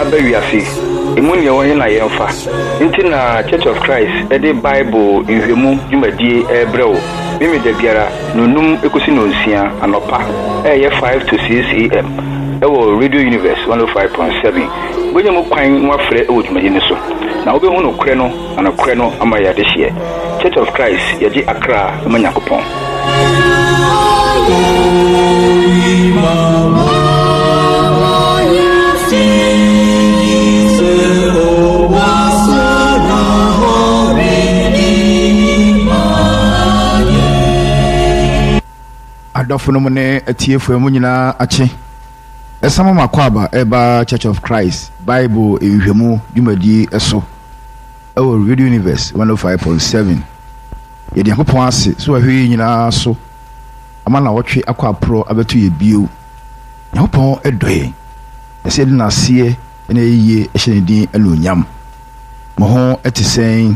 abawiase emu ne won na yemfa nti na Church of Christ the Bible nhwemu dwumadie ebrew mimi da biara nonum ekosi no nsia anopa 5 to 6 am Radio Universe 105.7 bonye mo kwan mo afre dwumadie ne so na obehu no kre no anokre no amaya de hye Church of Christ yaji Accra manyakopon adofo ne atiefo mu nyina ache esama makwaba eba Church of Christ Bible ehwemu dwumadi eso Radio Universe 105.7 yedi akopon ase so ahwe nyina so ama na wotwe akwa pro abeto ye bio yakopon edoye ese di na sie ene yiye ehye din alonyam mo ho etisen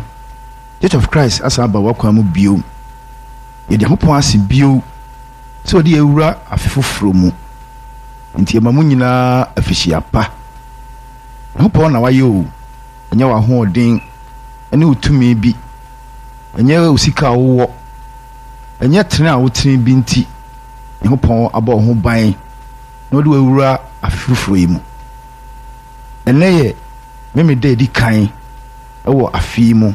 Church of Christ asa ba wakwa mu bio yedi akopon ase bio so di ewura afefoforo mu nti emamu nyina afihia pa yakopon na waye o enya wa ho odin ene utumi bi enye usika wo enye tena wotini bi nti yakopon aba ho ban na odi ewura afefoforo yi mu eneye meme de di kan ewo afi mu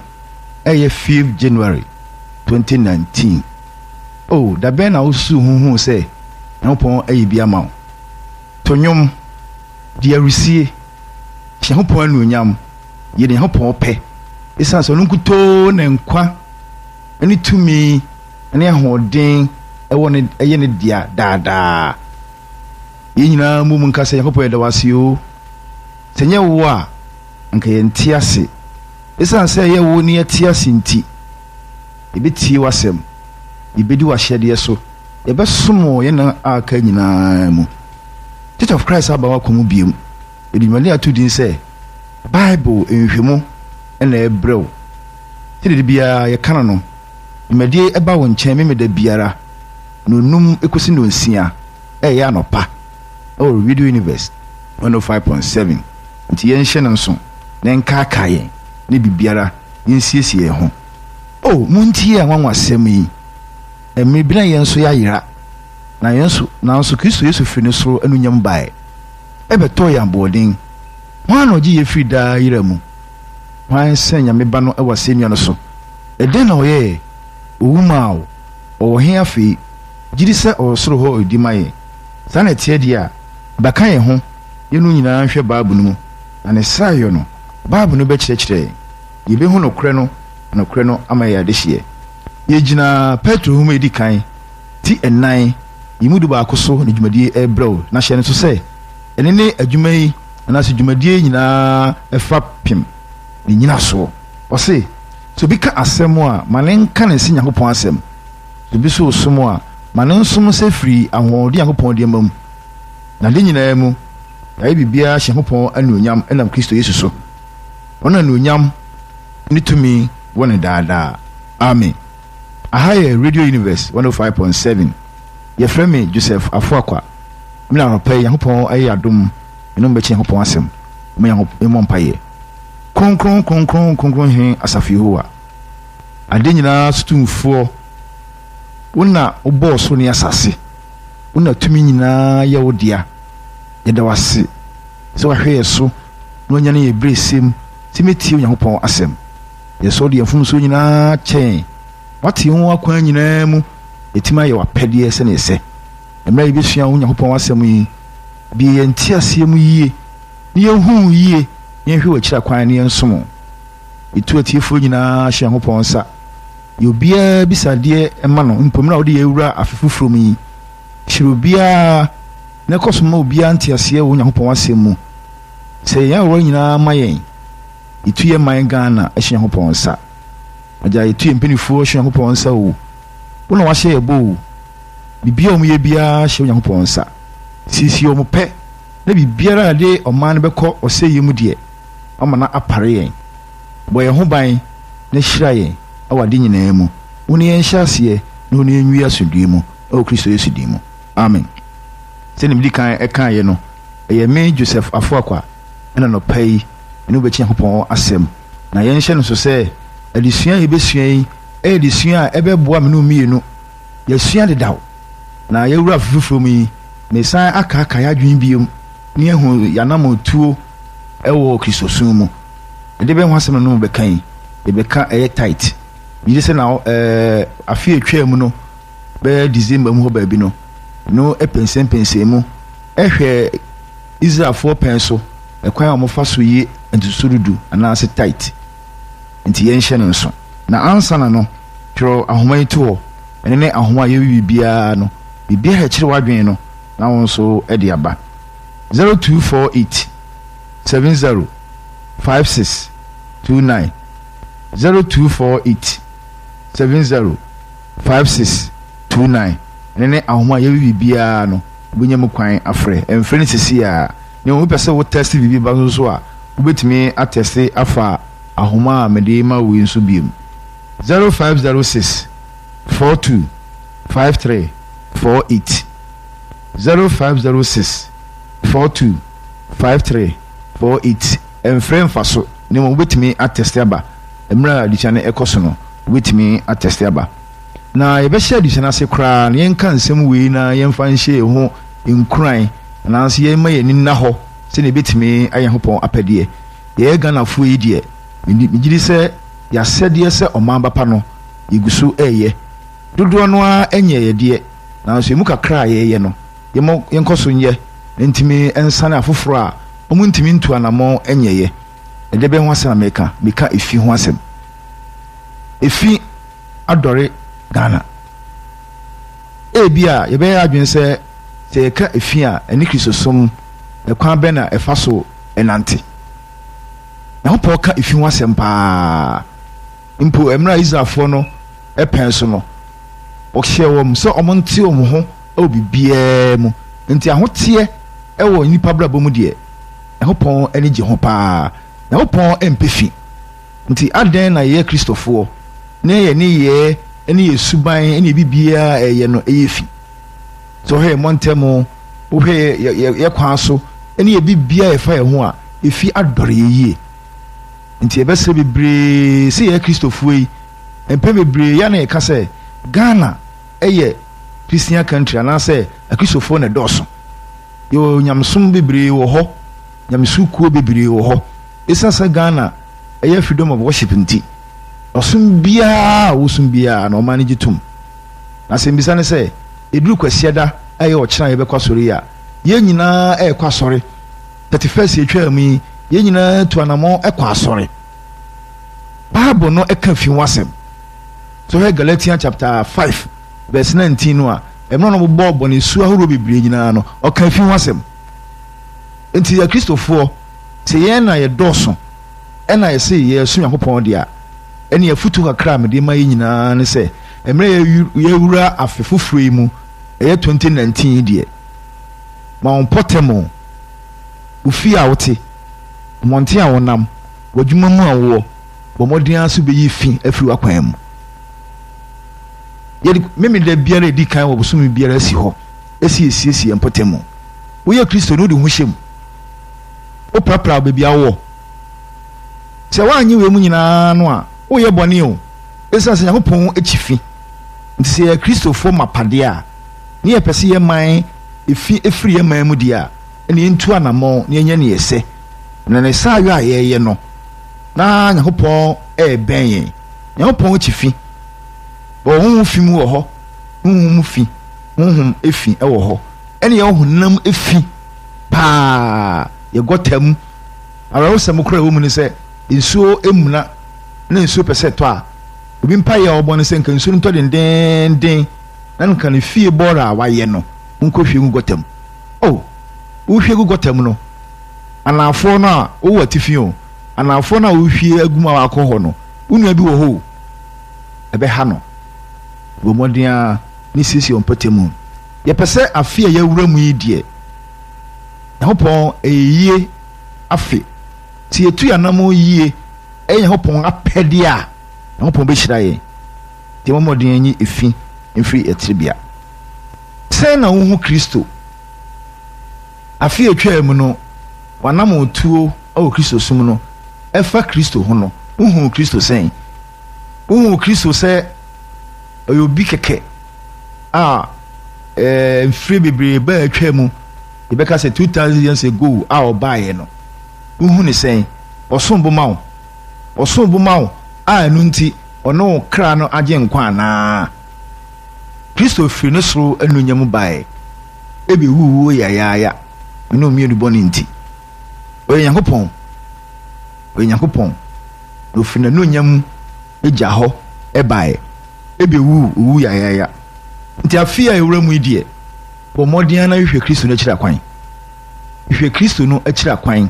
5 January 2019 oh da ben na usu huhu se yakopon bi ama tonyom dia risie yakopon anuonyam ye de yakopon pe isa so nkuto na nkwa ani tumi ani ahoden ewo ne eye ne dia daadaa ye nyina mum nkasa yakopon da wasio senye wo a nka ye ntiase isa se ye wo ne atiase nti ebetie wasem ibedi wa hyede so ebesomo ye na aka nyina mu Church of Christ abawa komu biem edimali atudin se Bible enhwemu ena ebrew tede bia ye kana no imedie eba wo nchen memeda biara nonum ekosi no nsia ya anopa Radio Universe 105.7 nti ye nhye nso na nka aka ye ne bibiara yensiesie ho muntie anwanwasem yi emebina yenso ya yira na yenso na nso Kristo Yesu firi ne so anunyam bae ebeto ya bodin wan oji ye firi da yira mu wan senya meba no ewasenua no so eden na oye owumaawo owohe afi gidi se osoro ho odimaye sana tie dia baka ye ho yenu nyina hwe baabu no mu na ne sayo no baabu no be kyerɛkyerɛ yebe hu no kre no ama ya de hye yegina Petro huma edi kan ti enan yimudu ba akoso ne dwumadie ebrew na hye ne so se ene ne adwuma yi na se dwumadie nyina efa pim ne nyina so o se so bi ka asem a malen ka ne se Yakopon asem so bi so somo a malen somo se firi ahodi Yakopon de mam na de nyina mu ya bibia Yakopon anuonyam enam Kristo Yesu so ona anuonyam ni tumi wona daadaa amen ahaye Radio Universe 105.7 ye frame Joseph Afuakwa mina ropai Yakopon ayi adom eno mbechi Yakopon asem me Yakopon mpaye konkron hin asafi howa ade nyina sutumfo wona obo so ne asase wona tumi nyina ye wodia ye da wase so ahwe so no nya ne ye bresem timeti Yakopon asem ye so de afum so nyina chen wati ho akwan nyina mu etima ye wapede se ne se emra bi sua wo Yakopon asem yi bi ye ntiase mu yie ne ye hu yie ye hwe wachira kwan ne nsomo etu atiefo nyina hye Yakopon sa ye obia bisade ema no mpomra wo de ewura afefufuro mu yi hye obia ne kosoma obia ntiase wo Yakopon asem mu se ya wo nyina mayen etu ye man Ghana hye Yakopon sa aja etu mpenifuo hye Yakopon sa wo wona wa hye ebo bibia o mu ye bia hye Yakopon sa sisi o mu pe na bibiara de o man beko o se yemu de amana apare yen boye ho ban na hyira yen awade nyina mu woni yen hyase na woni enwi asodue mu o Kristo Yesu di mu amen senim di kan e kan ye no ye me Joseph Afuakwa ɛna no pay ɛno bɛkyi Nyankopɔn asɛm na yɛnhyɛ no so sɛ adesua yɛbɛsua yi ɛyɛ adesua a ɛbɛboa me no mmienu yɛsua dedaw na yɛwura foforo mu yi mesan aka yɛadwen biom ne yɛhu yɛanam tuo ɛwɔ kristosom mu ɛde bɛho asɛm no bɛka yi yɛbɛka ɛyɛ tight yiri sɛ na afe atwa mu no bɛyɛ December mu hɔ baabi no ɛpɛnsɛmpɛnsɛ mu ɛhwɛ Israelfoɔ pɛn so ɛkwan a wɔfa so yi ntusurudu anaasɛ tight nti yɛnhyɛ no nso na ansa na no twerɛ ahoma yi to hɔ ɛne ne ahoma a yɛwi biara no biribiara ɛkyerɛ w'adwene no na wɔn nso ɛde aba 0248 70 5629 0248 70 5629 ɛne ne ahoma a yɛwi biara no wobɛnya mu kwan afrɛ ɛmfrɛ no sisi a ne wɔn pɛ sɛ wo test biribi ba nso a wobɛtumi atɛste afa ahoma a mede ma wo nso biom 0506 42 53 48 0506 42 53 48 ɛmfrɛ mfa so ne wɔn wobɛtumi atɛste aba mmerɛ a adesua no ɛkɔ so no wobɛtumi atɛste aba na yɛbɛhyɛ adesua no ase koraa na yɛnka nsɛm wei na yɛmfa nhyɛ ho nkuran nanso yɛma yɛni nna hɔ sɛnea yɛbɛtumi ayɛ Nyankopɔn apɛdeɛ yɛyɛ Ghanafoɔ yi deɛ megyiri sɛ yɛasɛdeɛ sɛ ɔman bapa no yɛgu so ɛyɛ dodoɔ no a ɛnyɛ yɛdeɛ nanso yɛmu kakra a yɛyɛ no yɛnkɔ so nyɛ na ntumi ɛnsane afoforɔ a ɔmu ntumi ntu anammɔ ɛnyɛyɛ ɛdɛ bɛho asɛm na meka ɛfi ho asɛm ɛfi adɔre Ghana ebi a yɛbɛyɛ adwene sɛ yɛka ɛfi a ɛne kristosom ɛkwan bɛ na ɛfa so ɛnante Nyankopɔn ka ɛfi ho asɛm paa mpo mmerɛ a Israelfoɔ no ɛpɛn so no ɔhyɛ wɔm sɛ ɔmo nte ɔmo ho ɛwɔ biribiara mu nti ahoteɛ ɛwɔ nipa brabɔ mu deɛ Nyankopɔn ani gye ho paa Nyankopɔn ɛmpɛ fi nti adɛn na yɛyɛ kristofoɔ ne yɛ ɛne yɛ suban ɛne biribiara ɛyɛ no ɛyɛ fi so hɛ mɔntɛm wohɛ yɛ kwan so ɛne yɛ biribiara yɛfa yɛ ho a ɛfi adɔre yɛyie nti yɛbɛsrɛ bebree sɛ yɛyɛ kristofoɔ yi mpɛ bebree yɛ na yɛka sɛ Ghana ɛyɛ Christian country anaasɛ akristofoɔ na ɛdɔɔso yɛwɔ nyamesom bebree wɔ hɔ nyamesukuo bebree wɔ hɔ ɛsiane sɛ Ghana ɛyɛ freedom of worship nti ɔsom biara wosom biara na ɔma no gye tom na sɛ mbisa ne sɛ ɛduru kwasiada ɛyɛ ɔkyena yɛbɛkɔ asɔre yi a yɛn nyinaa ɛyɛkɔ asɔre 31st yɛtwa mu yi yɛn nyinaa tu anammɔ ɛkɔ asɔre Bible no ɛka fi ho asɛm so hɛ Galatians chapter 5 verse 19 no a ɛmɛ no bɔ bɔne su ahorow bebree nyinaa no ɔka fi ho asɛm nti yɛ kristofoɔ sɛ yɛn na yɛdɔɔso ɛna yɛsɛ yɛso Nyankopɔn deɛ a ɛne yɛfoto kakra a mede ma yɛ nyinaa ne sɛ mmerɛ yɛwura afe foforɔ yi mu ɛyɛ 2019 deɛ ma wɔn pɔtɛm ofie a wote mmɔnten a wonam w'adwuma mu a wowɔ bɔ mmɔden a so bɛyi fi afiri w'akwan mu yɛde memeda biara ɛdi kan wɔ bosome biara asi hɔ ɛsiesie mpɔtɛm mu woyɛ kristo ne wode ho hyɛ mu woprapra baabi a wowɔ sɛ woanyɛ wei mu nyinaa no a woyɛ bɔne o ɛsiane sɛ Nyankopɔn akyi fi nti sɛ yɛ kristofoɔ mapadeɛ a ne yɛpɛ sɛ yɛ man ɛfiri yɛ man mu deɛ a ɛne yɛntu anammɔ ne yɛnyɛ ne yɛsɛ na ne saa yɛ a yɛyɛ no na Nyankopɔn ɛɛbɛn yɛn Nyankopɔn akyi fi honhom fi mu wɔ hɔ honhom fi honhom ɛfi ɛwɔ hɔ ɛne yɛwɔ honam ɛfi paa yɛgɔtam awerɛwosɛm koraa wɔ mu ne sɛ nsuo emuna na nsuo pɛ sɛ tɔ a obi mpa yɛ ɔbɔ ne sɛ nka nsuo no tɔ dendenden na nka ne fie bɔɔra a wayɛ no nkɔ hwie gu gɔtam wohwie gu gɔtam no anafoɔ no a wowɔ atifi o anafoɔ no a wohwie agu mu a wakɔ hɔ no wonua bi wɔ hɔ o ɛbɛha no wɔ mmɔden a ne siesie ɔmpɔtɛ mu yɛpɛ sɛ afe a yɛawura mu yi deɛ Nyankopɔn ɛyie afe ti yɛtu yɛnam yie ɛyɛ Nyankopɔn apɛdeɛ a Nyankopɔn bɛhyira yɛn nti mmɔden anyi ɛfi mfiri ɛtirebea sɛ na wohu Kristo afe atwa mu no wanam otuo o Kristo sum no efa Kristo ho no uhu Kristo sen uhu Kristo se oyobi keke free bebre ba atwa mu ibeka say 2000 years ago obaye no uhu ne sen osombo mawo anu nti ono kra no agye nkwa na Kristo free no soro anunyam bae ebe wuwo ya no mi edu boni nti Oyankopon no fina no nyam eja ho ebae ebe wu ya nti afia ewura mu idie bo modern na hwehwe Kristo no akira kwan hwehwe Kristo no akira kwan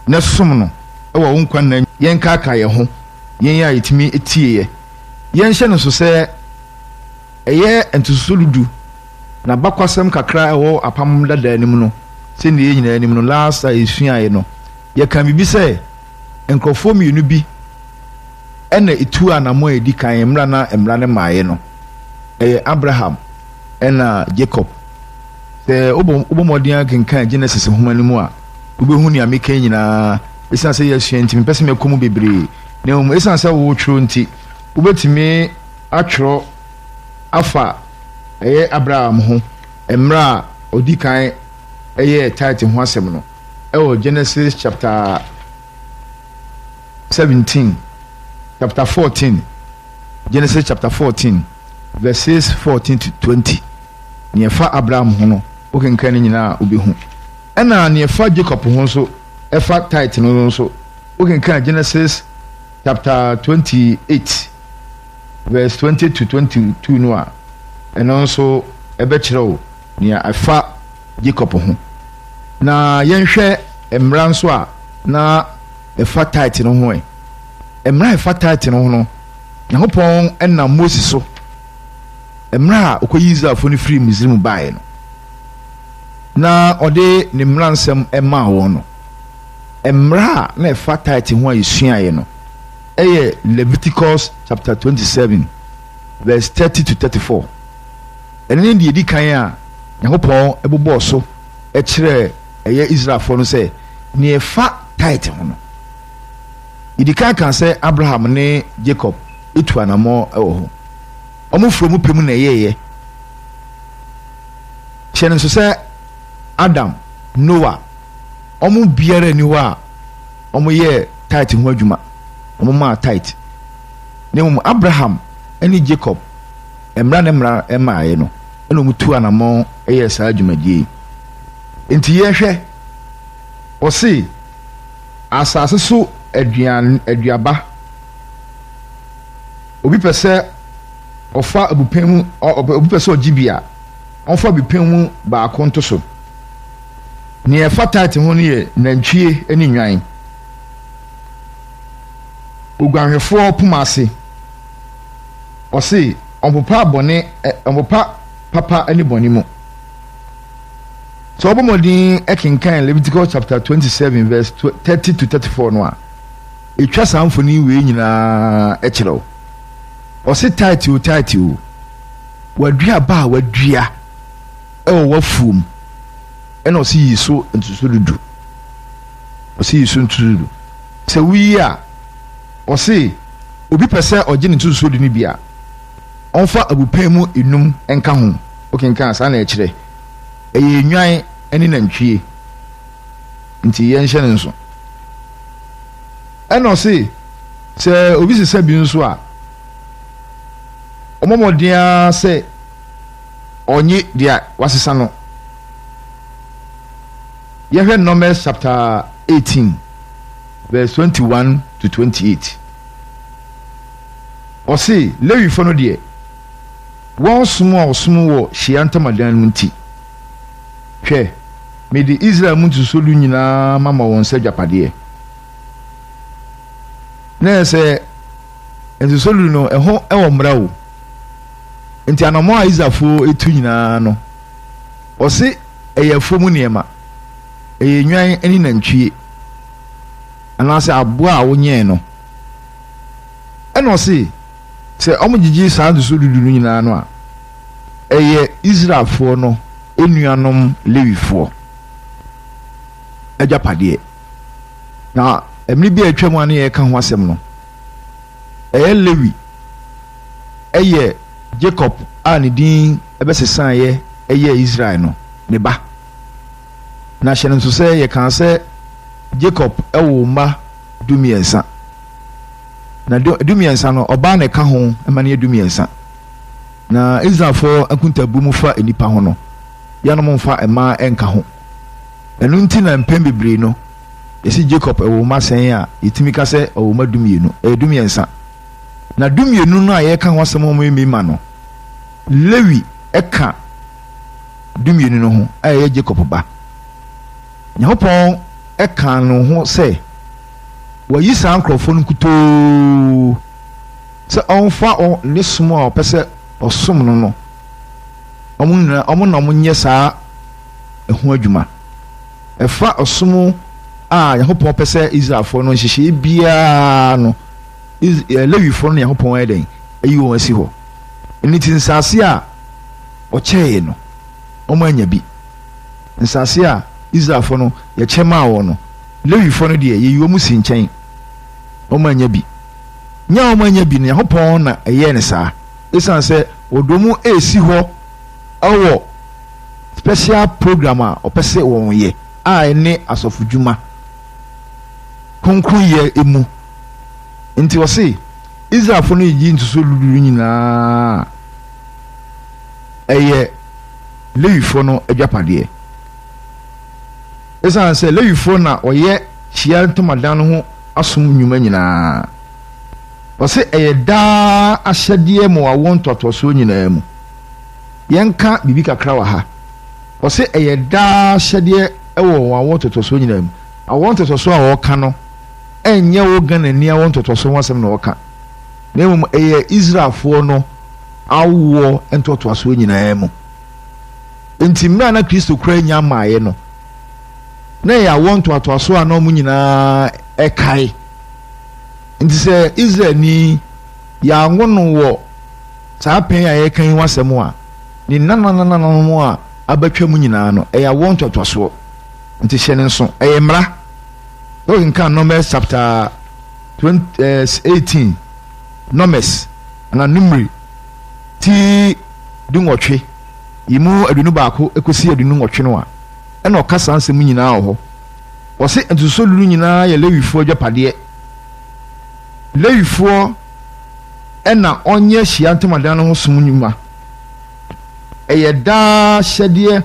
na som no ewo wo nkwan na yen kaka ye ho yen ya etimi etie yen hye no so se eye entusuludu na bakwasem kakra ewo apam dada anim no se ne nyina anim no last esua ye no ye kan bibi se enkrofo mienu bi ena etu anamo edi kan emra ne maaye no Abraham ena Jacob se obomodian kenkan Genesis homani mu a obehu ni ameka nyina esan se yesua ntimi pese me komu bebre ne um esan se wo twro nti obetimi atwro afa Abraham ho emra odi kan title ho asem no Genesis chapter 17 chapter 14 Genesis chapter 14 verses 14 to 20 nefa Abraham ho no okenkan nyina obehu ena nefa Jacob ho so efa title no so okenkan Genesis chapter 28 verse 20 to 22 no a eno so ebe kyerɛw nea efa Jacob ho na yenhwɛ emra nso a na efa title no ho emra efa title no ho no Nyankopɔn ɛna Moses so emra okoyi Israelfo no free Misrim bae no na ɔde ne mmra nsɛm ɛma wɔn no emra na efa title ho a yesuae no Leviticus chapter 27 verse 30 to 34 ɛne de edi kan a Nyankopɔn ɛbobɔ so ɛkyerɛ Israelfo no sɛ ne efa title ho no edi kan sɛ Abraham ne Jacob etu anamo ɛwɔ ho ɔmo furo mu pɛmu na ɛyɛyɛ hyɛ nso sɛ Adam Noah ɔmo biara ni hɔ a ɔmo yɛ title ho adwuma ɔmo ma title ne mu Abraham ɛne Jacob emra ne mra ɛmaaye no ɛna ɔmo tu anamo ɛyɛ saa adwumadie nti yɛhwɛ ɔse asase so aduaba obi pɛ sɛ ɔfa abupɛn mu obi pɛ sɛ ɔgyibia ɔfa abupɛn mu baako nto so nea ɛfa title ho no yɛ nantwie ne nwan oguanhwɛfoɔ poma ase ɔse ɔmpopa papa ne bɔne mu so obomodin ekenkan Leviticus chapter 27 verse 30 to 34 no a etwa samfoni we nyina ekyerɛw ɔse title wadua ba wadua ɛwɔ wafuom ɛna ɔse yiso ntuso dudu ɔse yiso ntuso sɛ wi a ɔse obi pɛ sɛ ɔgye ne ntuso dudu ne bia ɔmfa abupɛn mu enum enka ho okenkan saa na ɛkyerɛ ɛyɛ nwan ɛne nantwie nti yɛnhyɛ ne nso ɛna ɔse sɛ obi sesa bi nso a ɔmɔmɔdea sɛ ɔnye deɛ wasesa no yɛhwɛ Numbers chapter 18 verse 21 to 28 ɔse Lewifo no deɛ wɔn som a ɔsom wɔ Hyia Ntamadan mu nti hwɛ mede Israel mu ntusolu nyinaa mama wɔn sɛ dwapadeɛ na sɛ ntusolu no ɛho ɛwɔ mmara o nti anamo a Israelfo etu nyinaa no ɔse ɛyɛ afom nneɛma ɛyɛ nwan ne nantwie anaasɛ aboa a wonyɛɛ no ɛna ɔse sɛ ɔmo gyigye saa ntusolu no nyinaa no a ɛyɛ Israelfoɔ no enuanom Lewifoɔ agyapadeɛ na emri bi atwa mu ane yɛ ka ho asɛm no ɛyɛ Lewi ɛyɛ Jacob a ne din ɛbɛsesan ɛyɛ Israel no ne ba na hyɛ no nso sɛ yɛka sɛ Jacob ɛwɔ mma 12 na 12 no ɔbaa na ɛka ho ɛma no yɛ 12 na Israelfoɔ akuntabu mu fa nipa ho no yɛnom mfa ɛma ɛnka ho ɛno nti na mpɛn bebree no yɛsi Jacob ɛwɔ mma sɛn a yɛtumi ka sɛ ɔwɔ mma 12 ɛyɛ 12 na 12 no a yɛka ho asɛm ɔmo yɛ ma no Lewi ɛka 12 no ho a ɛyɛ Jacob ba Nyankopɔn ɛka no ho sɛ wɔyi saa nkurɔfoɔ no nkutoo sɛ ɔmfa ne som a ɔpɛ sɛ ɔsom no ɔmo na ɔmo nyɛ saa ɛho adwuma ɛfa ɔsom a Nyankopɔn pɛ sɛ Israelfoɔ no nhyehyɛ biara no Lewifoɔ no Nyankopɔn ayɛ dɛn ayi wɔn asi hɔ ɛne ti nsase a ɔkyɛɛ no ɔmo anya bi nsase a Israelfoɔ no yɛkyɛ maa wɔn no Lewifoɔ no deɛ yɛyi wɔn si nkyɛn ɔmo anya bi nya ɔmo anya bi no Nyankopɔn na ɛyɛ ne saa ɛsiane sɛ wɔdɔ mu esi hɔ ɛwɔ special program a ɔpɛ sɛ wɔn yɛ a ɛne asɔfodwuma kronkron yɛ emu nti wɔse Israelfoɔ no yi ntuso lulu nyinaa ɛyɛ Lewifoɔ no adwapadeɛ ɛsiane sɛ Lewifoɔ na ɔyɛ hyia ntomadan no ho asom nnwuma nyinaa wɔse ɛyɛ daa ahyɛdeɛ ma wɔn ntɔtɔsoɔ nyinaa mu yɛnka biribi kakra wɔ ha wɔse ɛyɛ daa ahyɛdeɛ ɛwɔ wɔn ntɔtɔsoɔ nyinaa mu awɔn ntɔtɔsoɔ a wɔka no ɛnyɛ wo Ghana ni awɔn ntɔtɔsoɔ ho asɛm na wɔka na mmom ɛyɛ Israelfoɔ no awoɔ ntɔtɔsoɔ nyinaa mu nti mmerɛ na Kristo kura nya amaayɛ no na yɛ awɔ ntoatoasoɔ a na ɔmo nyinaa ɛkae nti sɛ Israel ni yɛanwo no wɔ saa pɛn a yɛka yi ho asɛm a ne nananananom a abatwa mu nyinaa no ɛyɛ awɔ ntoatoasoɔ nti hyɛ ne nso ɛyɛ mmara wɔkenka Numbers chapter 18 Numbers ana Numeri ti dunwɔtwe yi mu aduonu baako ekosi aduonu nwɔtwe no a ɛna ɔka saa nsɛm nyinaa wɔ hɔ wɔse ntuso lulu nyinaa yɛ Lewifoɔ adwapadeɛ Lewifoɔ ɛna ɔnyɛ hyia ntomadan no ho som nnwuma ɛyɛ daa hyɛdeɛ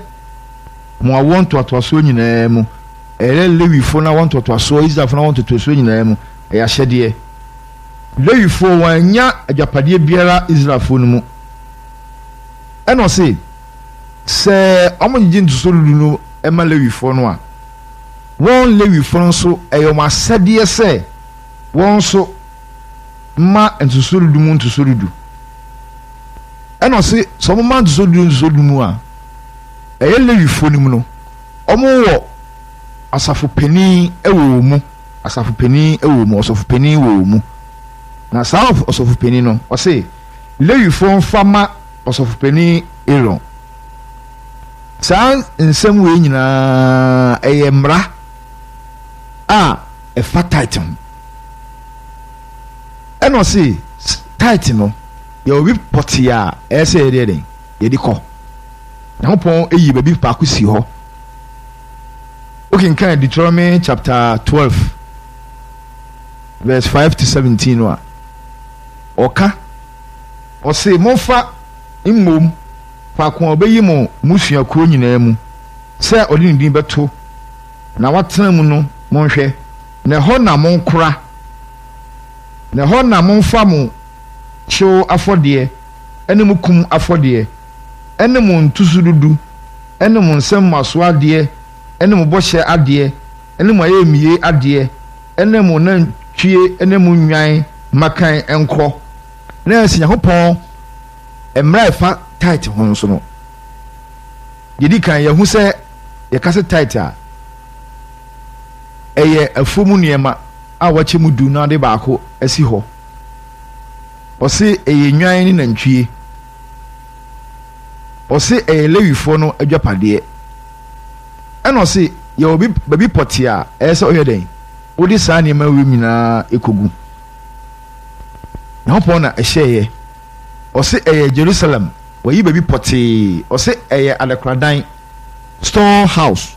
mo awɔ ntoatoasoɔ nyinaa mu ɛyɛ Lewifoɔ na wɔn ntoatoasoɔ Israelfoɔ na wɔn ntoatoasoɔ nyinaa mu ɛyɛ ahyɛdeɛ Lewifoɔ wɔanya adwapadeɛ biara Israelfoɔ no mu ɛna ɔse sɛ ɔmo gyegye ntuso lulu no ɛma Lewifoɔ no a wɔn Lewifoɔ no nso ɛyɛ wɔn asɛdeɛ sɛ wɔn nso ma ntuso lulu mu ntuso lulu ɛna ɔse sɛ ɔmo ma ntuso lulu mu a ɛyɛ Lewifoɔ no mu no ɔmo wɔ asafo panin ɛwɔ mu asafo panin ɛwɔ mu ɔsɔfo panin wɔ mu na saa ɔsɔfo panin no ɔse Lewifoɔ mfama ɔsɔfo panin Aaron saa nsɛm wei nyinaa ɛyɛ mmara a ɛfa tithe ho ɛna ɔse tithe no yɛwɔ bi pɔtee a ɛyɛ sɛ yɛdeɛ den yɛde kɔ Nyankopɔn ɛyi baabi paako si hɔ wokenkan Deuteronomy chapter 12 verse 5 to 17 no a ɔka ɔse momfa mmom faako a ɔbɛyi mo musuakuo nyinaa mu sɛ ɔde ne din bɛto na watena mu no monhwɛ na ɛhɔ na monkora na ɛhɔ na momfa mo kyew afɔdeɛ ɛne mo kum afɔdeɛ ɛne mo ntuso dudu ɛne mo nsɛm maso adeɛ ɛne mo bɔhyɛ adeɛ ɛne mo ayɛmie adeɛ ɛne mo nantwie ɛne mo nwan makan ɛnkɔ na ɛsɛ Nyankopɔn mmara ɛfa tithe ho nso no yɛdi kan yɛho sɛ yɛka sɛ tithe a ɛyɛ afuo mu nneɛma a wɔkyɛ mu du na de baako asi hɔ ɔse ɛyɛ nwan ne nantwie ɔse ɛyɛ Lewifoɔ no adwapadeɛ ɛna ɔse yɛwɔ baabi pɔtee a ɛyɛ sɛ ɔyɛ dɛn wodi saa nneɛma wi nyinaa ekogu Nyankopɔn na ɛhyɛeɛ ɔse ɛyɛ Jerusalem wɔyi baabi pɔtee ɔse ɛyɛ adekoradan storehouse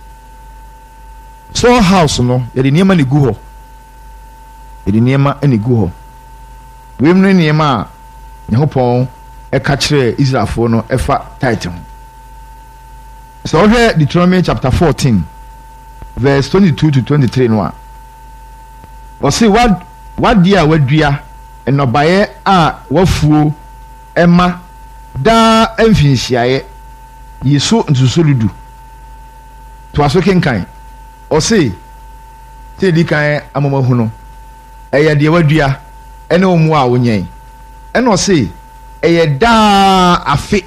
no yɛde nneɛma ne gu hɔ wiem no nneɛma a Nyankopɔn ɛka kyerɛ Israelfoɔ no ɛfa tithe ho sɛ ɔhwɛ Deuteronomy chapter 14 verse 22 to 23 no a ɔse wadeɛ a wadua nnɔbaeɛ a wafuo ɛma daa mfinhyiaeɛ yi so nsuso dudu toa so kenkan ɔse sɛ di kan amamahu no ɛyɛ deɛ wadua ɛne ɔmo a wonyɛn ɛna ɔse ɛyɛ daa afe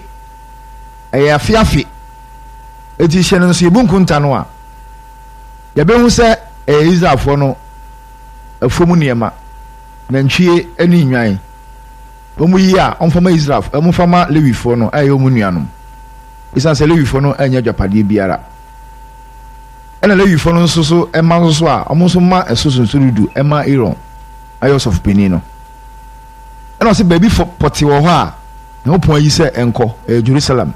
ɛyɛ afe eti hyɛ no nso yɛbu nkunta no a yɛbɛhu sɛ ɛyɛ Israelfoɔ no afuom nneɛma nantwie ne nnwan ɔmo yi a ɔmfama Israel ɔmfama Lewifoɔ no ɛyɛ ɔmo nuanom ɛsiane sɛ Lewifoɔ no ɛnyɛ dwapadeɛ biara ɛna Lewifoɔ no nso so ɛma nso so a ɔmo nso ma ɛso sonsorudu ɛma Aaron ayɛ ɔsɔfopanin no ɛna ɔsɛ baabi pɔte wɔ hɔ a Nyankopɔn ayi sɛ ɛnkɔ ɛyɛ Jerusalem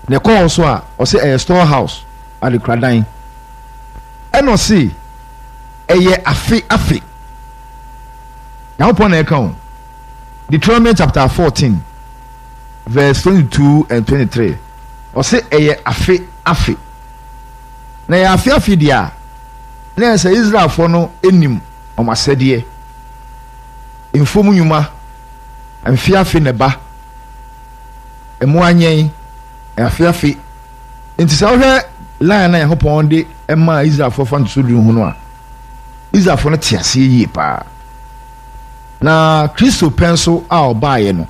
na ɛkɔ hɔ so a ɔsɛ ɛyɛ storehouse adekoradan ɛna ɔsɛ ɛyɛ afe Nyankopɔn na ɛka ho Deuteronomy chapter 14 verse 22 and 23 ɔsɛ ɛyɛ afe na ɛyɛ afe deɛ a na ɛsɛ Israelfoɔ no anim ɔmasɛdeɛ mfom nnwuma mfe ne ba ɛmo anyɛn afe nti sɛ wohwɛ line na Nyankopɔn de ɛma Israelfoɔ fa ntosodu ho no a Israelfoɔ no te aseɛ yie paa na Kristo pɛn so a ɔbaeɛ no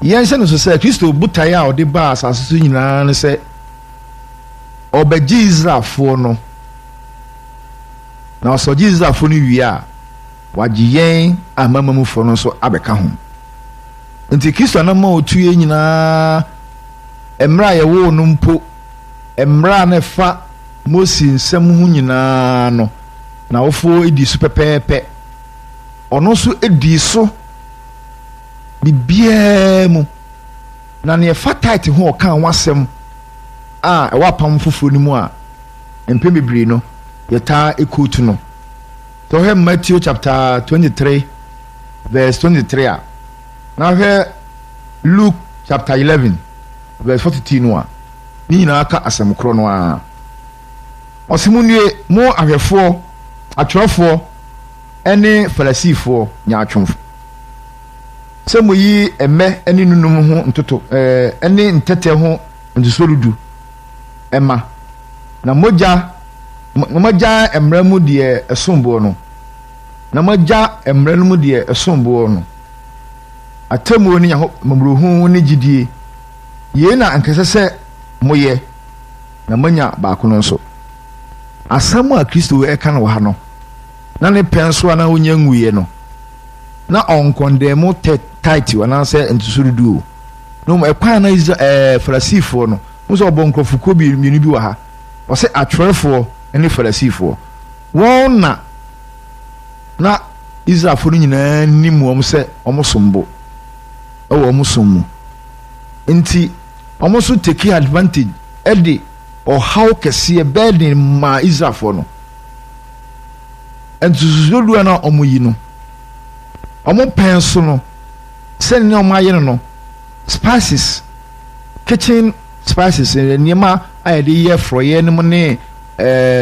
yɛn hyɛ no so sɛ Kristo botaeɛ a ɔde baa asase so nyinaa no sɛ ɔbɛgye Israelfoɔ no na ɔsɔgye Israelfoɔ no wie a wagye yɛn amamamufoɔ no nso abɛka ho nti Kristo anama ɔtue nyinaa mmerɛ a yɛwoo no mpo mmerɛ a na ɛfa Mose nsɛm ho nyinaa no na wɔfoɔ edi so pɛpɛɛpɛ ɔno nso edi so bibiaa mu na ne ɛfa tithe ho ɔka ho asɛm a ɛwɔ apam foforɔ no mu a mpɛ bebree no yɛtaa ekotu no so hwɛ Matthew chapter 23 verse 23 a na hwɛ Luke chapter 11 verse 42 no a ne nyinaa ka asɛm korɔ no a ɔsɛ mu nue mo ahwɛfoɔ atwerɛfoɔ ɛne Farisifoɔ nyaatwomfo sɛ mo yi ɛmɛ ɛne nunum ho ntoto ɛne ntɛtɛ ho ntosorudu ɛma na mogya mmara mu deɛ ɛsomboɔ no na mogya mmara no mu deɛ ɛsomboɔ no atamuo ne mmorohu ne gyidie yei na ankasa sɛ moyɛ na manya baako no nso asɛm a Kristo ɛka no wɔ ha no na ne pɛn so a na wonya nwuiɛ no na ɔnkɔndɛmo tithe anaasɛ ntosorudu o na ɛkwan na Farisifoɔ no mo sɛ ɔbɔ nkurɔfokuo mmienu bi wɔ ha ɔsɛ atwerɛfoɔ ne Farisifoɔ wɔn na Israelfoɔ no nyinaa nim wɔn sɛ wɔn sombo ɛwɔ wɔn som mu nti wɔn nso take advantage ɛde ɔhaw kɛseɛ bɛɛden ma Israelfoɔ no ntosorudu na wɔn yi no wɔn pɛn so no sɛne wɔn ayɛ no spices kitchen spices nneɛma a yɛde yɛ frɔyɛ no mu ne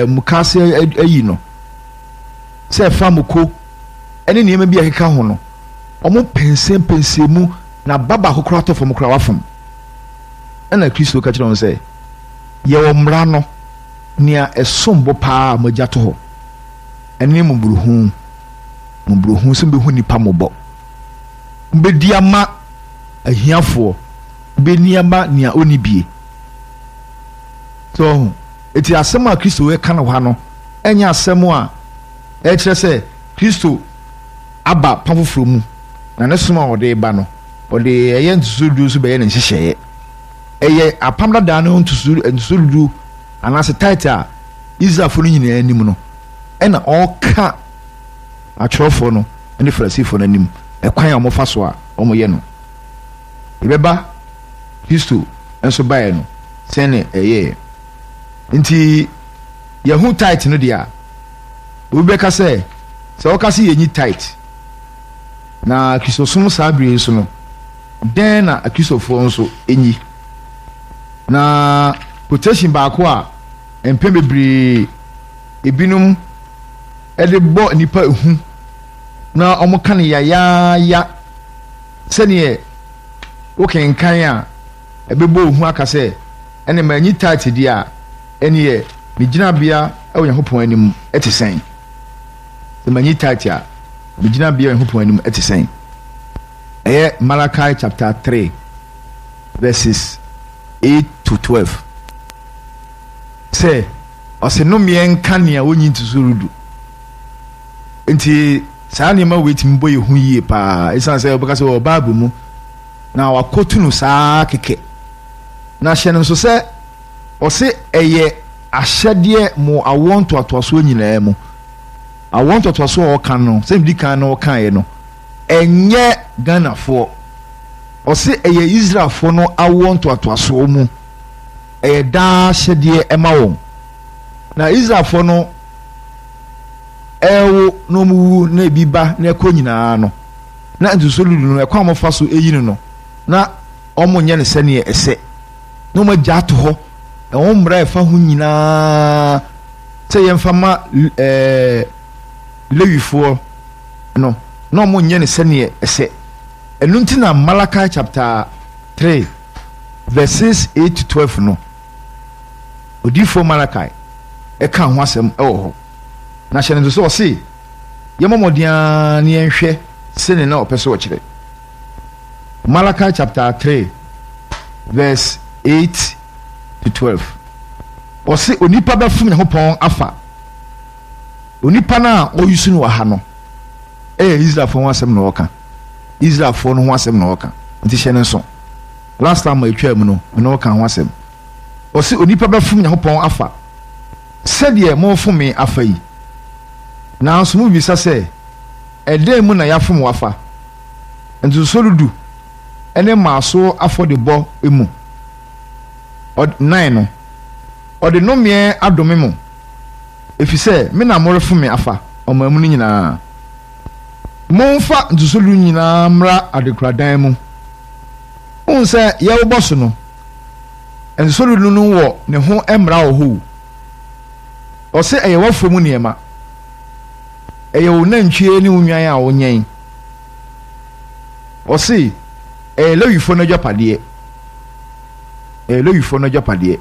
mukase ayi no sɛ ɛfa moko ɛne nneɛma bi a ɛkeka ho no wɔn pɛnsɛmpɛnsɛ mu na baba akokora atɔ fam kora wafam ɛna Kristo ka kyerɛ wɔn sɛ yɛwɔ mmara no nea ɛsom bo paa mogya to hɔ ɛne mmɔborɔhu sɛ mbɛhu nipa mmɔbɔ mbɛdi ama ahiafoɔ mbɛni ama nea ɔni bie so eti asɛm a Kristo ɛka no ha no ɛnyɛ asɛm a ɛkyerɛ sɛ Kristo aba pa foforɔ mu na ne som a ɔde ba no ɔde ɛyɛ ntosorudu so bɛyɛ ne nhyehyɛeɛ ɛyɛ apam dadaa no ntosorudu anaasɛ tithe a Israelfoɔ no nyinaa anim no ɛna ɔka atwerɛfoɔ no ne farisifoɔ no anim ɛkwan a wɔfa so a wɔyɛ no ɛbɛba kristo nso baeɛ no sɛne ɛyɛɛ nti yɛho tight no deɛ a obi bɛka sɛ wɔka sɛ yɛnyi tight na kristosom saa bere so no dɛn na akristofoɔ nso ɛnyi na quotation baako a mpɛ bebree ebinom ɛde bɔ nipa ehu na ɔmo ka no yayaaya sɛneɛ wokenkan a ɛbɛbɔ ehu aka sɛ ɛne ma anyi tight deɛ a ɛneɛ megyinabea ɛwɔ Nyankopɔn anim ɛte sɛn sɛ ma anyi tight a megyinabea ɛwɔ Nyankopɔn anim ɛte sɛn ɛyɛ Malachi chapter 3 verses 8 to 12 sɛ ɔsɛ nomiɛ nka nea wɔnyi nti so rudu nti saa nneɛma wɔtumi bɔ yɛ ho yie paa ɛsiane sɛ wɔbɛka sɛ wɔ Bible mu na wakɔtu no saa kɛkɛ na hyɛ no nso sɛ ɔsɛ ɛyɛ ahyɛdeɛ mo awɔ ntoatoasoɔ nyinaa mu awɔ ntoatoasoɔ a ɔka no sɛ medi kan na ɔkaeɛ no ɛnyɛ Ghanafoɔ ɔsɛ ɛyɛ Israelfoɔ no awɔ ntoatoasoɔ mu ɛyɛ daa hyɛdeɛ ɛma wɔn na Israelfoɔ no ɛwo na ɔmuwu na ebi ba na ɛkɔ nyinaa no na ntusoludu no ɛkɔ a wɔfa so ɛyi no na ɔmo nyɛ ne sɛneɛ ɛsɛ na ɔmo agya ato hɔ ɛwɔ mmara ɛfa ho nyinaa sɛ yɛmfa ma Lewifoɔ no na ɔmo nyɛ ne sɛneɛ ɛsɛ ɛno nti na Malachi chapter 3 verses 8 to 12 no odiifoɔ Malachi ɛka ho asɛm ɛwɔ hɔ na hyɛ no nso sɛ ɔse yɛmmɔ mmɔden ne yɛnhwɛ sɛne na ɔpɛ sɛ ɔkyerɛ Malachi chapter 3 verse 8 to 12 ɔse onipa bɛfom Nyankopɔn afa onipa no a ɔyusu no wɔ ha no ɛyɛ Israelfoɔ ho asɛm na ɔka Israelfoɔ no ho asɛm na ɔka nti hyɛ no nso last time a ɛtwa mu no ɛna ɔka ho asɛm ɔse onipa bɛfom Nyankopɔn afa sɛdeɛ mɔfom me afa yi nanso mu bisa sɛ ɛdɛn mu na yɛafom wafa ntosorudu ɛne maaso afɔdebɔ emu 9 no ɔde nomeɛ adome mu ɛfiri sɛ me na morefom me afa ɔma mu no nyinaa momfa ntosorudu nyinaa mmra adekoradan mu wohu sɛ yɛwobɔ so no ntosorudu no wɔ ne ho mmara wɔ hɔ ɔsɛ ɛyɛ wafo mu nneɛma ɛyɛ wo nantwie ne wo nwan a wonyɛn ɔse ɛyɛ Lewifoɔ no agyapadeɛ ɛyɛ Lewifoɔ no agyapadeɛ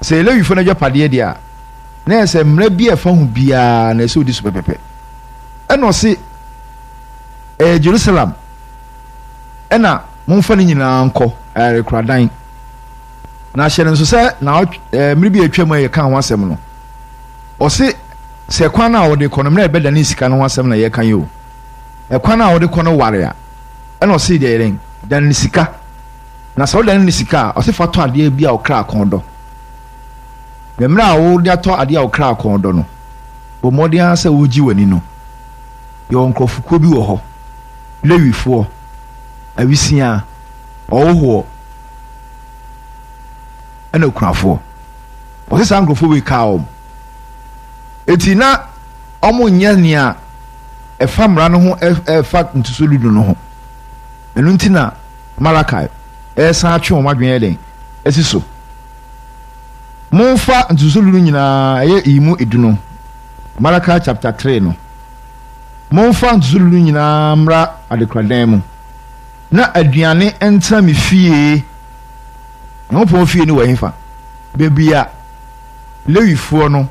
sɛ ɛyɛ Lewifoɔ no agyapadeɛ deɛ a na ɛsɛ mmara bi a ɛfa ho biara na ɛsɛ odi so pɛpɛpɛ ɛna ɔse ɛyɛ Jerusalem ɛna momfa no nyinaa nkɔ ɛrekoradan na ahyɛ no nso sɛ na mmere bi atwa mu a yɛka ho asɛm no ɔse sɛ kwan a wɔde kɔ no mmerɛ ɛbɛda ne sika no ho asɛm na yɛka yi o ɛkwan a wɔde kɔ no ware a ɛna ɔse deɛ yɛrɛn dan ne sika na sɛ wodan ne sika a ɔse fa tɔ adeɛ bi a ɔkra akɔn dɔ na mmerɛ a wode atɔ adeɛ a ɔkra akɔn dɔ no bɔ mmɔden ara sɛ wogyi w'ani no yɛwɔ nkurɔfokuo bi wɔ hɔ Lewifoɔ awisia ɔwohoɔ ɛna okunafoɔ ɔse saa nkurɔfoɔ wei kaa wɔm eti na ɔmo nyɛ nea ɛfa mmara no ho ɛfa ntosorudu no ho ɛno nti na Malachi ɛsan atwe wɔn adwene ɛdɛn ɛsi so momfa ntosorudu nyinaa ɛyɛ imu edunu Malachi chapter 3 no momfa ntosorudu nyinaa mmra adekoradan mu na aduane ɛntena me fie Nyankopɔn fie no wɔ hefa beebi a Lewifoɔ no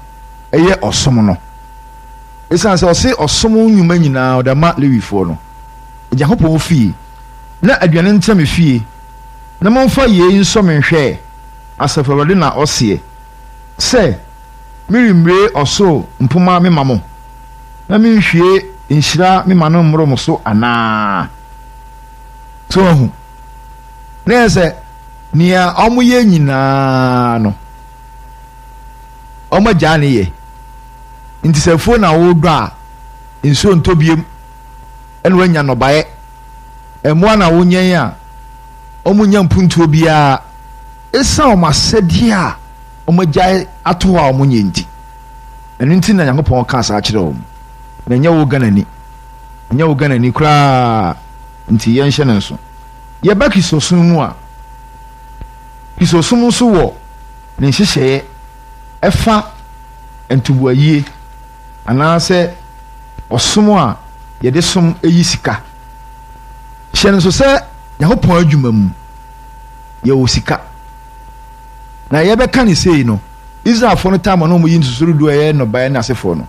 ɛyɛ ɔsom no ɛsiane sɛ ɔse ɔsom nnwuma nyinaa ɔde ma Lewifoɔ no Nyankopɔn fie na aduane ntena me fie na momfa yei nsɔ me nhwɛ Asafo Awurade na ɔseɛ sɛ meremmire ɔsoro mpoma me ma mo na menhwie nhyira me ma no mmoro mo so anaa so ahu na yɛ sɛ nea ɔmo yɛ nyinaa no ɔmo agyaa ne yɛ nti sɛ fo na wo do a nsuo ntobiem ɛna wanya nɔbaeɛ ɛmoa na wonyɛn a ɔmo nya mpuntuo biara ɛsa ɔmo asɛdeɛ a ɔmo gyae ato hɔ a ɔmo nyɛ nti ɛno nti na Nyankopɔn ka saa kyerɛ ɔmo na nyɛ wo Ghana ni koraa nti yɛnhyɛ ne nso yɛba Kristosom mu a Kristosom nso wɔ ne nhyehyɛeɛ ɛfa ntubuayie anaasɛ ɔsom a yɛde som ɛyi sika hyɛ no nso sɛ Nyankopɔn adwuma mu yɛwɔ sika na yɛbɛka ne sei no Israelfoɔ no taama na ɔmo yi nsusurudu ɛyɛ nnɔbaeɛ ne asefoɔ no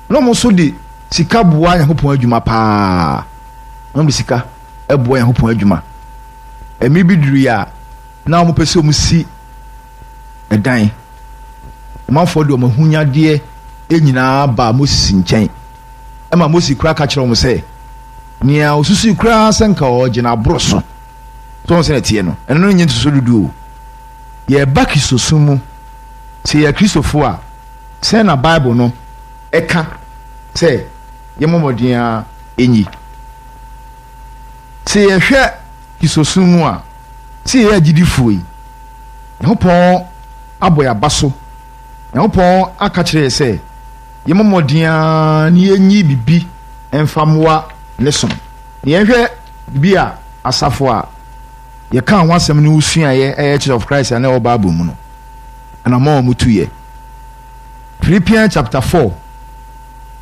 na ɔmo nso de sika boa Nyankopɔn adwuma paa na ɔmo de sika ɛboa Nyankopɔn adwuma ɛmi bi duru a na ɔmo pɛ sɛ ɔmo si ɛdan ɔmanfoɔ de ɔmo ahunyadeɛ nyinaa ba Moses nkyɛn ɛma Moses kura ka kyerɛ ɔmo sɛ nea osusu kura sɛ nka ɔgyina aboro so tɔn sɛ ɛteɛ no ɛno no nyɛ nsusurudu o yɛba Kristosom mu sɛ yɛ Kristofo a sɛ na Bible no ɛka sɛ yɛmmɔmɔden a ɛnyi sɛ yɛhwɛ Kristosom mu a sɛ yɛyɛ agyidifoɔ yi Nyankopɔn abɔ yɛ aba so Nyankopɔn aka kyerɛ yɛ sɛ yɛmmɔmɔden a ne yɛnyi bibi ɛmfa mmoa ne som yɛhwɛ bibi a asafo a yɛka ho asɛm no wosuaeɛ ɛyɛ Church of Christ a na ɛwɔ Bible mu no anama wɔn tu yɛ Philippians chapter 4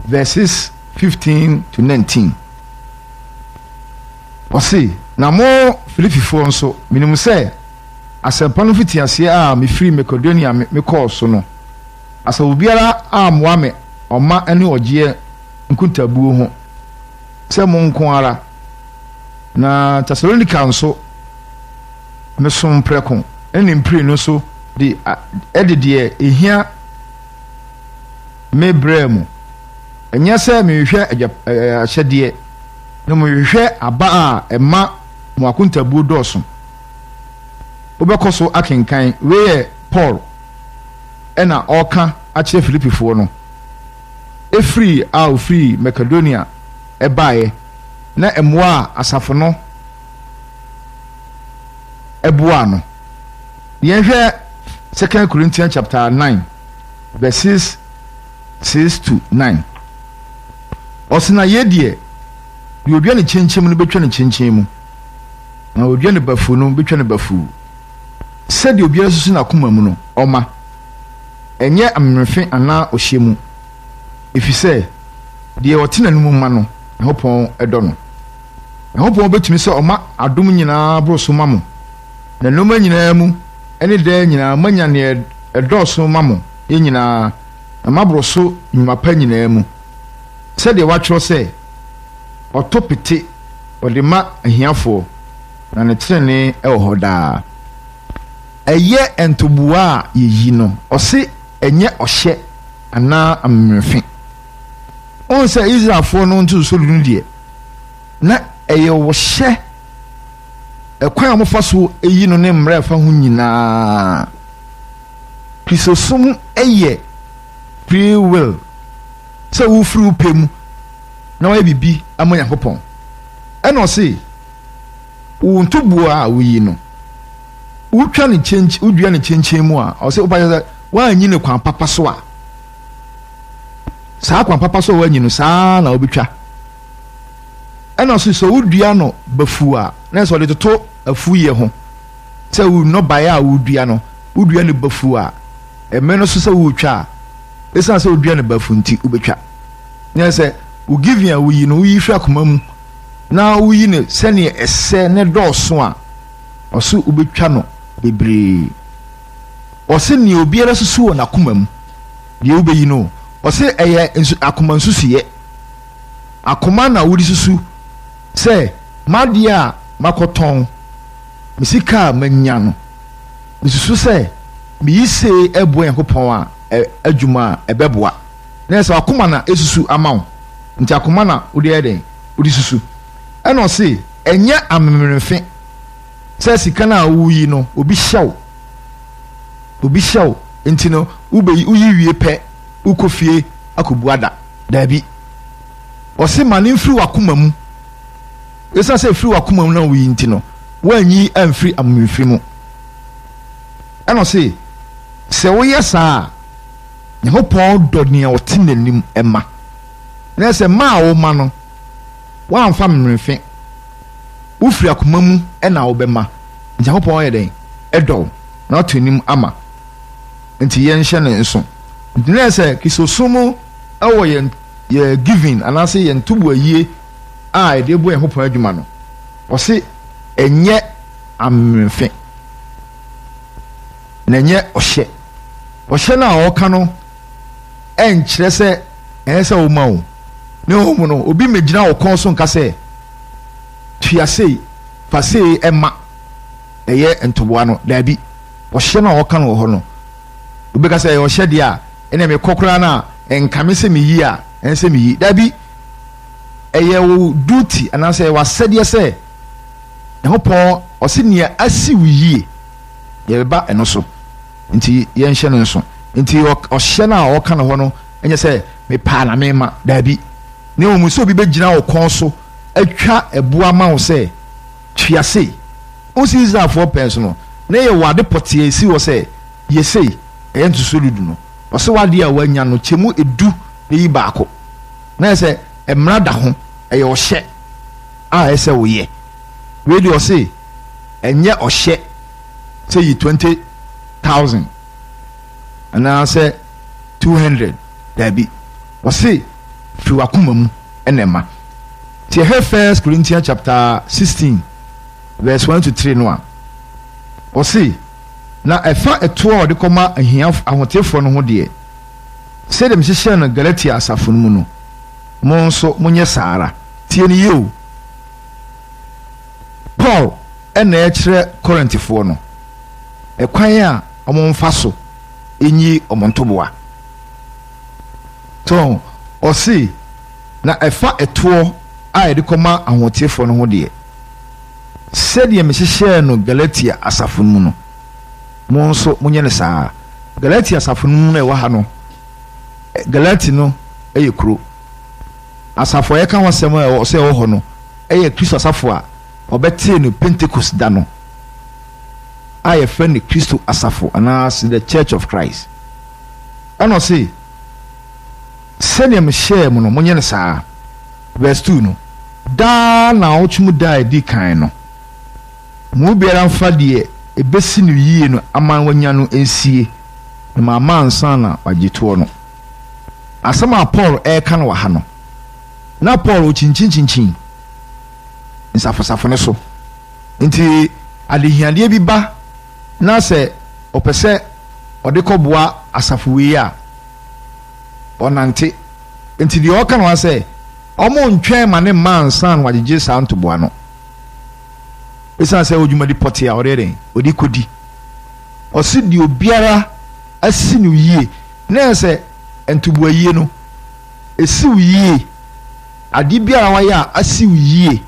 verses 15 to 19 ɔse na mo Filipifoɔ nso menim sɛ asɛmpa no fiti aseɛ a mefiri Makedonia mekɔɔ so no asɛwo biara a mmoa me ɔma ne ɔgyeɛ nkuntabuo ho sɛ mo nko ara na Tesalonika nso mesom prɛko ɛne mpire no so de ɛde deɛ ehia me brɛ mu ɛnyɛ sɛ mehwehwɛ ahyɛdeɛ na mehwehwɛ aba a ɛma mo akontabuo dɔɔso wobɛkɔ so akenkan weyɛ Paul ɛna ɔka akyerɛ Filipifoɔ no efiri a ofiri Makedonia ɛbaeɛ na ɛmoa a asafo no ɛboa no yɛnhwɛ 2 Corinthians chapter 9 verses 6 to 9 ɔsena yɛdeɛ deɛ odua ne kyɛnkyɛn mu no bɛtwa ne kyɛnkyɛn mu na odua ne bafu no bɛtwa ne bafu sɛdeɛ obiara susu n'akoma mu no ɔma ɛnyɛ amemrefe anaa ɔhyɛ mu ɛfiri sɛ deɛ ɔte n'anim ma no Nyankopɔn ɛdɔ no Nyankopɔn bɛtumi sɛ ɔma adom nyinaa boro so ma mo na nneɛma nyinaa mu ɛne daa nyinaa manya ne ɛdɔɔso ma mo yɛ nyinaa na maboro so nnwuma pa nyinaa mu sɛdeɛ watwerɛ sɛ ɔtɔ pete ɔde ma ahiafoɔ na ne tenenee ɛwɔ hɔ daa ɛyɛ ntoboa a yɛyi no ɔse ɛnyɛ ɔhyɛ anaa amemrefe ɔn sɛ Israelfoɔ no nto so no deɛ na ɛyɛ wɔhyɛ ɛkwan a mofa so ɛyi no ne mmerɛ ɛfa ho nyinaa Kristosom ɛyɛ free will sɛ wofiri wo pɛ mu na wayɛ bibi ama Nyankopɔn ɛna ɔse wo ntoboa a woyi no wotwa ne kyɛnkyɛn wodua ne kyɛnkyɛn mu a ɔse wopayɛ sɛ woanyi ne kwan papa so a saa kwan papa so a woanyi no saa na wobɛtwa ɛna ɔse sɛ wodua no bafu a na sɛ ɔde toto afuyɛ ho sɛ wo nnɔbaeɛ a wodua no wodua ne bafu a ɛmɛ no so sɛ wotwa a ɛsiane sɛ wodua ne bafu nti wobɛtwa nyɛ sɛ wo giving a woyi no woyi hwɛ akoma mu na woyi ne sɛneɛ ɛsɛ ne dɔɔso a ɔso wobɛtwa no bebree ɔse nea obiara susu wɔ n'akoma mu deɛ wobɛyi no ɔse ɛyɛ akoma nsusuyɛ akoma na wode susu sɛ madeɛ a makɔtɔn me sika a manya no mesusu sɛ meyi see ɛboa Nyankopɔn a adwuma a ɛbɛboa na sɛ akoma na ɛsusu ama wo nti akoma na wode ɛdɛn wode susu ɛna ɔse ɛnyɛ amemrefe sɛ sika no a woyi no obi hyɛw nti no woyi wie pɛ wokɔ fie akɔbu ada daabi ɔse ma ne mfiri wakoma mu ɛsiane sɛ ɛfiri wakoma mu na woyi nti no woanyi amfiri amamfiri mu ɛna ɔse sɛ woyɛ saa Nyankopɔn dɔ nea ɔte n'anim ɛma na sɛ maa wo ma no woamfa mmerɛmfe wofiri akoma mu ɛna wobɛma Nyankopɔn yɛ dɛn ɛdɔ na ɔto anim ama nti yɛnhyɛ ne nso nti na sɛ kisosom ɛwɔ yɛ giving anaasɛ yɛn tubu ayie a yɛde bɔ Nyankopɔn adwuma no ɔse ɛnyɛ ammerɛmfe na ɛnyɛ ɔhyɛ no a ɔka no ɛnkyerɛ sɛ ɛyɛ sɛ wo ma wo ne ho mu no obi megyina wo kɔn so nka sɛ tuasei fa sei ɛma ɛyɛ ntoboa no daabi ɔhyɛ no a ɔka no wɔ hɔ no wobɛka sɛ ɛyɛ ɔhyɛ deɛ a ɛnɛ mekɔ koraa no a ɛnkame sɛ meyi a ɛne sɛ meyi daabi ɛyɛ wo duty anaasɛ ɛwɔ asɛdeɛ sɛ Nyankopɔn ɔse nea asi wo yie yɛbɛba ɛno so nti yɛnhyɛ no nso nti ɔhyɛ no a ɔka no hɔ no ɛnyɛ sɛ mepaa na mema daabi ne wɔ mu sɛ obi bɛgyina wo kɔn so atwa ɛboa ma wo sɛ tuase wosi Israelfoɔ pɛn so no na yɛ wade pɔtee si wɔ sɛ yɛsei ɛyɛ ntoso dudu no ɔsɛ wadeɛ a wanya no kyɛmu edu na yi baako na yɛ sɛ mmara da ho ɛyɛ ɔhyɛ a ɛyɛ sɛ woyɛ wei deɛ ɔse ɛnyɛ ɔhyɛ sɛ yi 20,000 anaasɛ 200 daabi ɔse firi wakoma mu ɛna ɛma nti ɛhɛ 1 Corinthians chapter 16 verse 1 to 3 no a ɔse na ɛfa ɛtoɔ a ɔde kɔma ahotefoɔ no ho deɛ sɛdeɛ mehyehyɛ no Galatia asafo no mu no mo nso monyɛ saa ara tie no yie o Paul ɛna ɛkyerɛ Korintifoɔ no ɛkwan a ɔmo mfa so ɛnyi ɔmo ntoboa so ɔse na ɛfa ɛtoɔ a yɛde kɔma ahotefoɔ no ho deɛ sɛdeɛ mehyehyɛɛ no Galatia asafo no mu no mo nso monyɛ no saa Galatia asafo no mu no ɛwɔ ha no Galati no ɛyɛ kuro asafo a yɛka ho asɛm a sɛ ɛwɔ hɔ no ɛyɛ Kristo asafo a ɔbɛtee no Pentecost da no a yɛfrɛ no Kristo asafo anaasɛ the Church of Christ ɛna ɔse sɛdeɛ mehyɛɛ mu no monyɛ no saa verse 2 no daa na awotwem da a ɛdi kan no mu biara mfa deɛ ɛbɛsi no yie no ama wanya no nsie na maama ansa na wagye toɔ no asɛm a Paul ɛreka no wɔ ha no na Paul ɔkyinkyinkyinkyin nsafosafo no so nti adehiadeɛ bi ba na sɛ ɔpɛ sɛ ɔde kɔboa asafo wei a ɔnante nti deɛ ɔka no wa sɛ ɔmo ntwɛn ma ne mma ansa na wagyegye saa ntoboa no ɛsiane sɛ ɔdwuma di pɔte a ɔde den ɔde kɔdi ɔse deɛ obiara asi no yie na sɛ ntoboa yie no ɛsi wo yie ade biara wayɛ a asi wo yie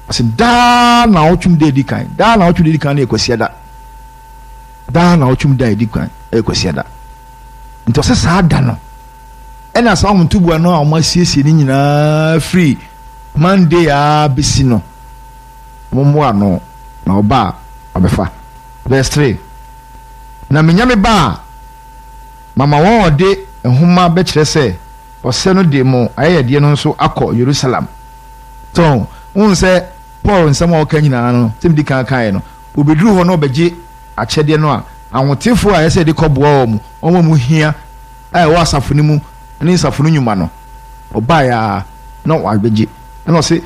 ɔse daa na ɔtwum da edi kan daa na ɔtwum da edi kan na ɛkɔsia da daa na ɔtwum da edi kan ɛkɔsia da nti ɔsɛ saa da no ɛna saa ɔmo ntoboa no a ɔmo asiesie ne nyinaa firi Monday a besi no mummoa no na ɔba ɔbɛfa verse 3 na menya me ba mama wɔn ɔde nhoma bɛkyerɛ sɛ ɔsɛ no de mo ayɛdeɛ no nso akɔ Jerusalem so wɔn sɛ Paul nsɛm a ɔka nyinaa no sɛm di kan kan no obeduru hɔ no ɔbɛgye akyɛdeɛ no a ahotefo a ɛsɛ de kɔboa wɔn mu hia a ɛwɔ asafo no mu ne nsafo no nnwuma no ɔbaa ya na wabɛgye ɛna ɔsɛ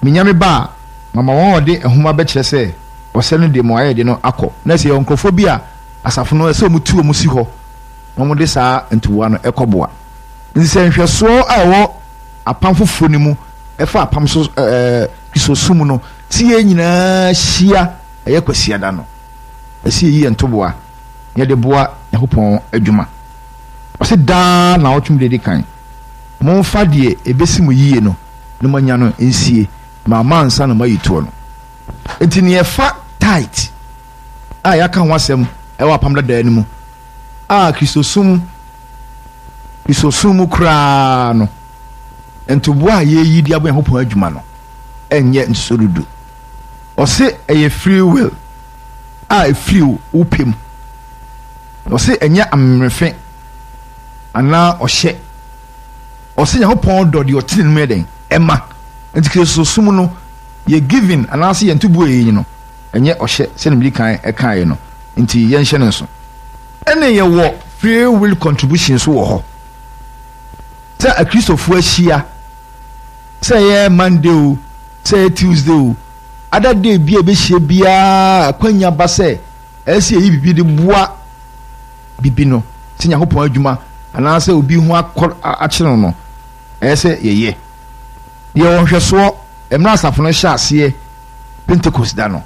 menya me ba mama wɔn ɔde nhoma bɛkyerɛ sɛ ɔsɛ no de mo ayɛdeɛ no akɔ na sɛ nkurɔfoɔ bi a asafo no ɛsɛ ɔmo tu ɔmo si hɔ na ɔmo de saa ntoboa no ɛkɔboa nsɛnhwɛsoɔ a ɛwɔ apam foforɔ no mu ɛfa apam so kisosum no tie nyinaa hyia ɛyɛ kwasiada no ɛsi yi ntoboa yɛde boa Nyankopɔn adwuma ɔsɛ daa na ɔtwum de kan momfa deɛ ɛbɛsi mu yie no na manya no nsie maama ansa na mayi toɔ no enti ne yɛfa tight a yɛaka ho asɛm ɛwɔ apam dadaa no mu a kristosum isosumu kura no ntoboa ye yi di abo Nyankopɔn adwuma no enye nsorudu ɔse ɛyɛ free will a free upem ɔse enye amrefe ana ɔhyɛ ɔse Nyankopɔn dɔ di ɔtene no eden ɛma nti isosumu no ye giving ana se ye ntoboa ye no enye ɔhyɛ se ne kan ɛkan ye no nti ye nhyɛ ne nso ene ye wɔ free will contribution so wɔ hɔ sɛ akristofo ahyia sɛ yɛ Monday o sɛ yɛ Tuesday o other day bi a bɛhyia biara akwanya ba sɛ ɛsɛ yi bibi de boa bibi no sɛ Nyankopɔn adwuma anaasɛ obi ho akyere no ɛsɛ yɛyɛ deɛ wɔhwɛ soɔ ɛmra asafo no hyɛ aseɛ Pentecost da no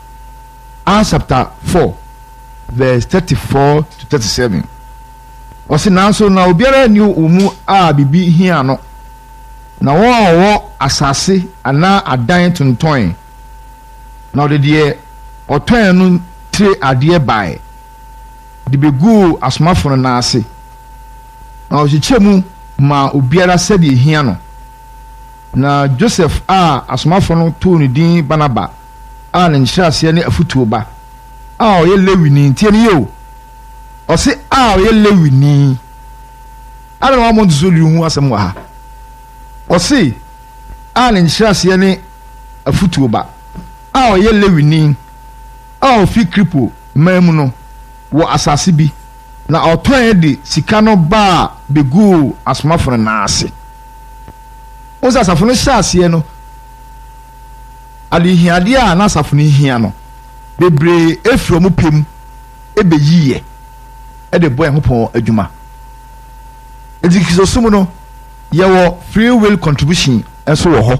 Acts chapter 4 verse 34 to 37 ɔsi nanso na obiara ni omu a bibi hia no na wɔn asase ana adan tontɔn na ɔde deɛ ɔtɔn no tire adeɛ bae de begu asomafo no n'ase na ɔhyehyɛ mu ma obiara sɛdeɛ hia no na Joseph a asomafo no too ne din Barnaba a ne nhyiraseɛ ne afutuo ba a ɔyɛ Lewi ni ntie ne yeo ɔse a ɔyɛ Lewi ni ana wa mo nzoli hu asɛm wɔ ha ɔse a ne nhyiraseɛ ne afutuo ba a ɔyɛ Lewi ni a ofi kripo mamu no wɔ asase bi na ɔtɔn de sika no ba begu asomafo no naase o sa asafo no hyɛ aseɛ no alihiade a na asafo no hia no bebre efiro mu pem ebeyiye de bɔ Nyankopɔn adwuma enti kisosum no yɛwɔ free will contribution ɛso wɔ hɔ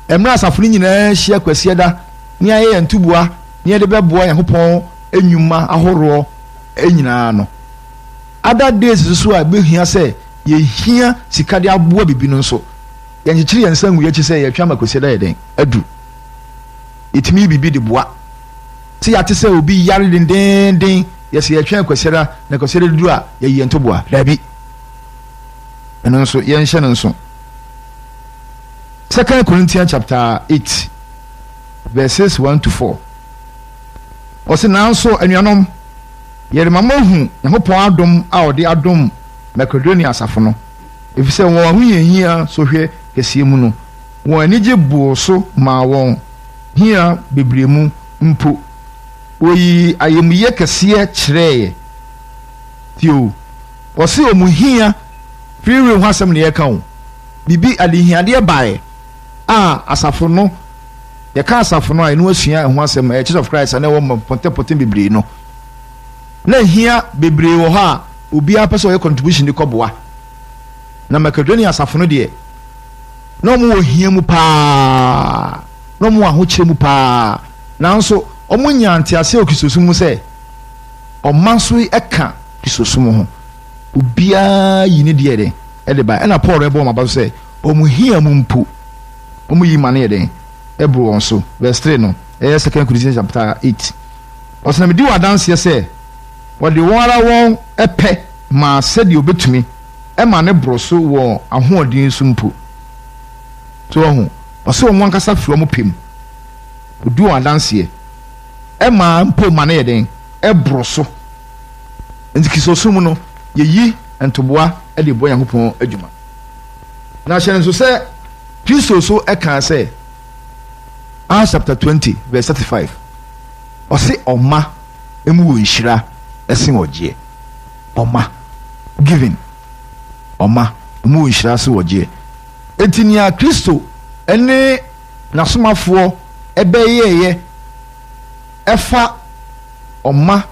ɛmra asafo no nyinaa hyia kwasiɛ da ne ayɛ ntubua ne de bɛboa Nyankopɔn enwuma ahoroɔ enyinaa no other days so a behia sɛ yɛhia sika de aboa bibi no nso yɛnkyekere yɛn nsa ngu yɛkyi sɛ yɛtwa ma kwasiɛ da yɛden adu etimi bibi de boa sɛ yɛate sɛ obi yare dendenden yɛsɛ yɛtwɛn kwasiɛda na kwasiɛda duru a yɛyɛ ntoboa dabi ɛno nso yɛnhyɛ no nso 2 Corinthians chapter 8 verses 1 to 4 ɔsɛ nanso anuanom yɛrema mahu Nyankopɔn adom a ɔde adom Makedonia asafo no ɛfisɛ wɔn ahoyɛhia sohwɛ kɛseɛ mu no wɔn anigye boo so ma wɔn hia bebree mu mpo oyi ayemuyɛ kɛseɛ kyerɛɛ tio ɔse ɔmu hia free will ho asɛm ne yɛka wo bibi alihiadeɛ bae a asafo no yɛka asafo no a ɛno asua ɛho asɛm Church of Christ a na ɛwɔ pɔntɛpɔntɛ bebree no na hia bebree wɔ hɔ a obiara pɛ sɛ ɔyɛ contribution de kɔboa na Makedonia asafo no deɛ na ɔmo wɔ hia mu paa na ɔmo wɔ ahokyerɛ mu paa nanso ɔmo nya ntease okisosum mu sɛ ɔma so ɛka kisosum ho obiara yi ne deɛ den ɛde ba ɛna Paul ɛbɔ ɔmo aba so sɛ ɔmo hia mu mpo ɔmo yi ma ne yɛ den ɛboro wɔn so verse 3 no ɛyɛ 2 Corinthians chapter 8 ɔsɛ na medi wɔ adanseɛ sɛ wɔde wɔn ara wɔn ɛpɛ ma sɛdeɛ obetumi ɛma ne boro so wɔ ahoɔden so mpo so ɔho ɔsɛ wɔn ankasa firi wɔn pɛm odi wɔn adanseɛ ɛma mpo ma ne yɛ den ɛboro so nti kisosum no yɛyi ntoboa ɛde bɔ Nyankopɔn adwuma na hyɛ nso sɛ Kristo so ɛka sɛ Acts chapter 20 verse 35 ɔse ɔma emu wɔ nhyira ɛsen wɔgyeɛ ɔma giving ɔma emu wɔ nhyira ɛsen wɔgyeɛ enti nea Kristo ɛne n'asomafoɔ ɛbɛyɛɛyɛ ɛfa ɔma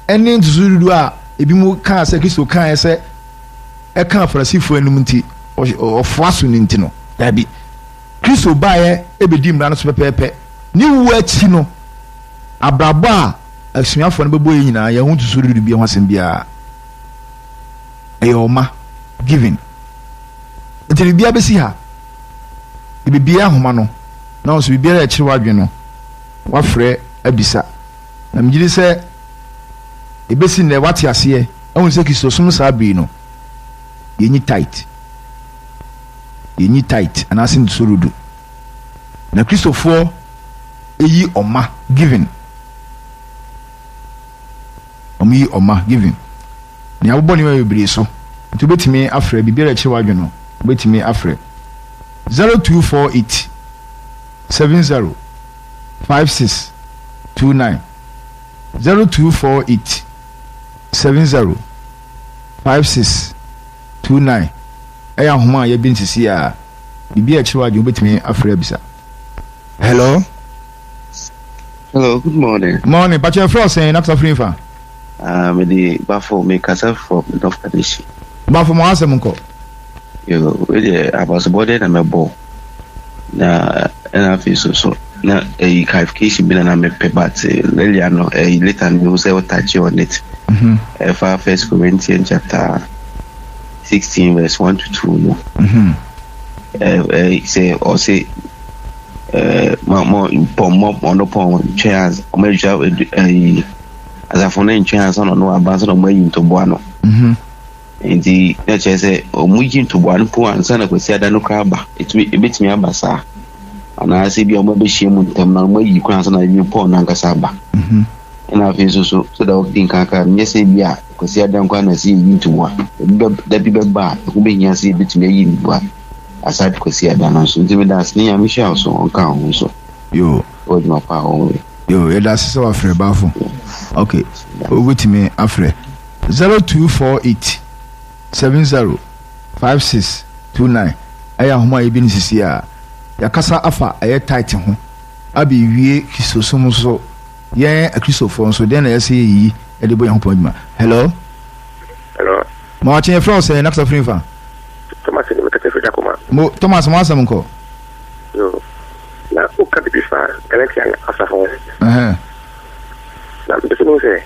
ɛne ntutududu a ebi mu kaa sɛ Kristo kaa yɛ sɛ ɛka Farisifoɔ anim nti ɔfoa so ne nti no dabi Kristo baayɛ ebedi mmara no so pɛpɛɛpɛ ne wu akyi no abrabɔ a asuafoɔ no bɛbɔ yɛ nyinaa yɛn ho ntutududu bi ho asɛm biara ɛyɛ ɔma giving nti biribiara bɛsi ha biribiara ahoma no na nso biribiara ɛkyerɛ wadwe no wafrɛ abisa na megyere sɛ ebesi nnɛ wate aseɛ ɛhu sɛ Kristo som saa biri no yenyi tight anase nsorodu na Christopher eyi oma giving omi oma giving ni abobɔ ne bebre so nti betimi afrɛ bibia rekyerɛ wadwo betimi afrɛ 0248 70 5629 0248 70 5629 ɛyɛ ahoma a yɛbi nsisi a bibia rekyerɛ wadwo betimi afrɛ bisa. Hello, good morning. Morning, but you're frozen, not suffering for. The Buffalo make us from North Kadeshi. Buffalo Masamunko. You really, I was boarded and a ball. Now, and I feel so. Now, a qualification been a map, but Liliano, a little news I will touch on it. First Corinthians chapter 16, verse 1 to 2. Say, or say, more on the pond chairs or measure as a phone chairs on no advance on way into Buano. In the nature say, or moving to one poor and son of a said no crab, it beats me a bassa. And I see your mobile shame with them, no way you can on a new pond and Casaba. And I feel so that think I can, yes, yeah, because I don't want to see you to one. The big bar, who may you see between me in one. Aside kwesi adana so ntimi das ni amisha so onka ho so yo old no pa ho yo e das so afre bafo okay obetimi afre 0248 70 5629 aya homa e bi nsisi a yakasa afa aye tight ho abi wie kisosum so ye akrisofo so den na yesi yi e de bo yan pojuma. Hello ma chen from say na suffering fa Thomas Masamunko. Yo, na uka di bisa, galaxy ang asafo. Na bisa mo say.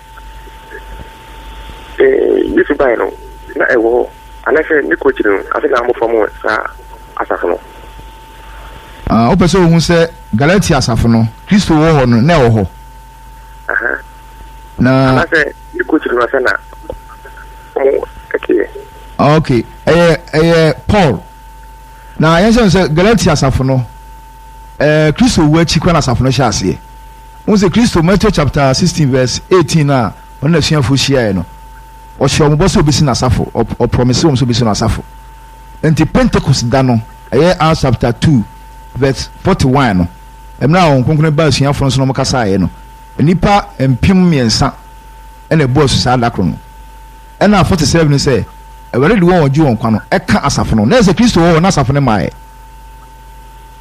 This buy no, na ewo, anase ni coach no, kasi na mo formo sa asafo no. Opeso hu say galaxy asafo no, Kristo wo ho no, na wo ho. Na anase ni coach no asa na. Okay. Paul. Na yense se Galatia asafo no Kristo wo achi kwa na asafo no hya ase. Unse Kristo Matthew chapter 16 verse 18 na ona suafo hia no. O hye ombo so obisi na asafo, o promise om so obisi na asafo. Enti Pentecost da no Acts chapter 2 verse 41 no. Emra on konkon ba suafo no so no kasa aye no. Nipa empim miensa ene boss sa da kro no. Ena 47 ni say ewere de won oju won kwa no eka asafo no na ese Kristo wo na asafo ne mae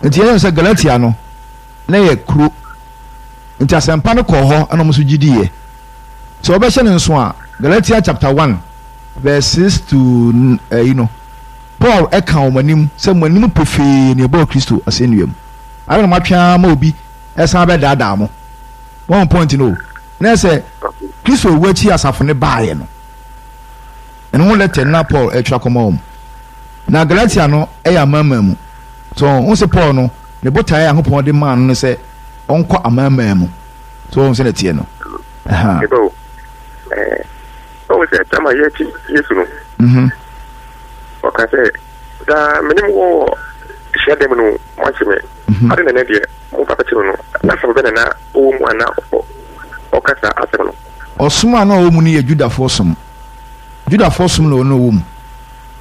nti yen se Galatia no na ye kru nti asempa no ko ho ana mo so gidiye so obehye ne nso a Galatia chapter 1 verse 6 to Paul eka o manim se manim pefe ne ebo Kristo asenuam ara no matwa ma obi esa be dada mo one point no na ese Kristo wo achi asafo ne baaye no and won let na Paul etwa koma na Galatia no eya mama mu so won se Paul no ne botae ahopon de man no se onko amama mu so won se na tie no ebo o se tama yechi Yesu no o ka se da menim wo shede mu no mwachime ade na de mo papa chiro no na so be na o mu ana o ka sa asem no osuma na o mu ni Juda fosum no no wom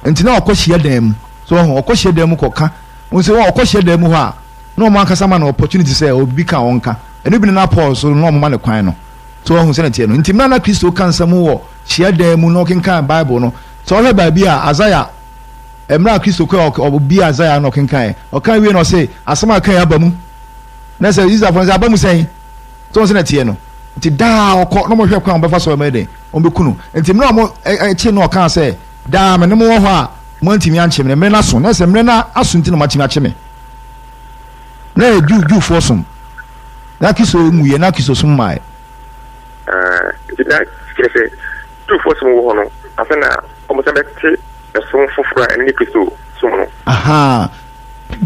enti na okohye dem so okohye dem koka wonse wo okohye dem ho a no man kasa ma na opportunity say obi ka wonka enu bi na Paul so no ma ne kwan no so wo se na tie no enti na Kristo kansa mu wo hye dem no kenkan Bible no so he ba bi a Isaiah emra Kristo ko obi Isaiah no kenkan o kan wi no say asema kan abamu na say Israel for say abamu say so wo se na tie no nti da okọ no mo hwe kwan befa so mede on be kunu nti me no mo echi no kan say da me no mo ho a mo ntimi anche me me na so na se me na aso nti no matimi ache me na ju fosum na kiso muye na kiso sum mai ida kese ju fosum wo no afena o mo sabe ti so fofura eni Kristo sum no aha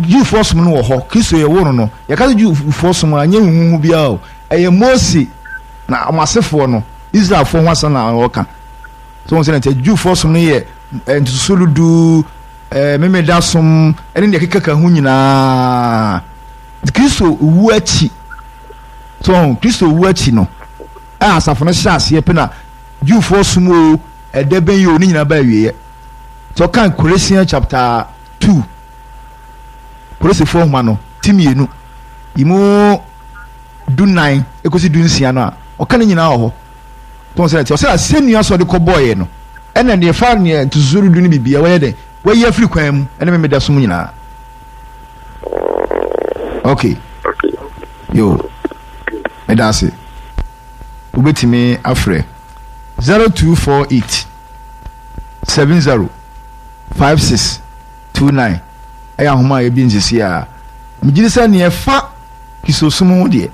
ju fosum no wo ho kiso ye wo no ya ka ju fosum anye huhu bia o eye Mose na amasefo no Israel fo ho asana oka so won se na te ju fosum no ye ntusuludu meme da som ene ne kekaka hu nyina Kristo wu achi so Kristo wu achi no asafo no hyase pe na Jewfo sumo edeben yo ni nyina ba wiye so kan Colossians chapter 2 Colossians 4 ma no timienu imu du 9 ekosi du nsia no a okan nyina ho to se ti o se asenu so de ko boy no ena ne fa ne tuzuru du ni bibia we de we ye free kwan mu ena me da som nyina okay yo me da se ubetimi afre 0248 70 5629 aya homa ye bi nsisi a migiri se ne fa kisosumu de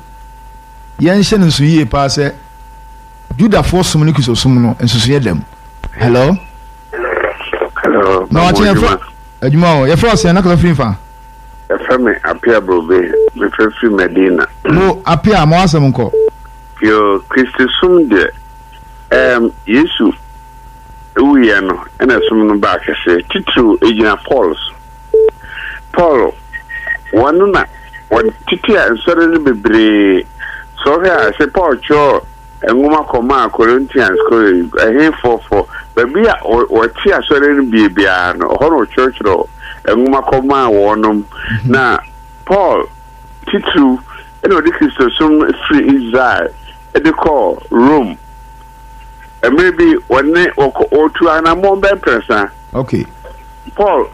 yen hye nso yie pa se Juda force mu kisosumu no nso ye dem hello no atia aduma o ye fra se na kala finfa Efemi apia brobe me fefi Medina no apia mo asem nko yo Christusum de Yesu uye no ena sum no ba kese titru ejina Paul wanu na wan titia nsore ne bebre so ha se Paul cho enwuma koma Corinthians ko ehefofo baby a o ti asore ne bibia no horo church ro enwuma koma wonum na Paul titru eno de Christosum free Israel e de call Rome maybe one or two and a more person. Okay. Paul,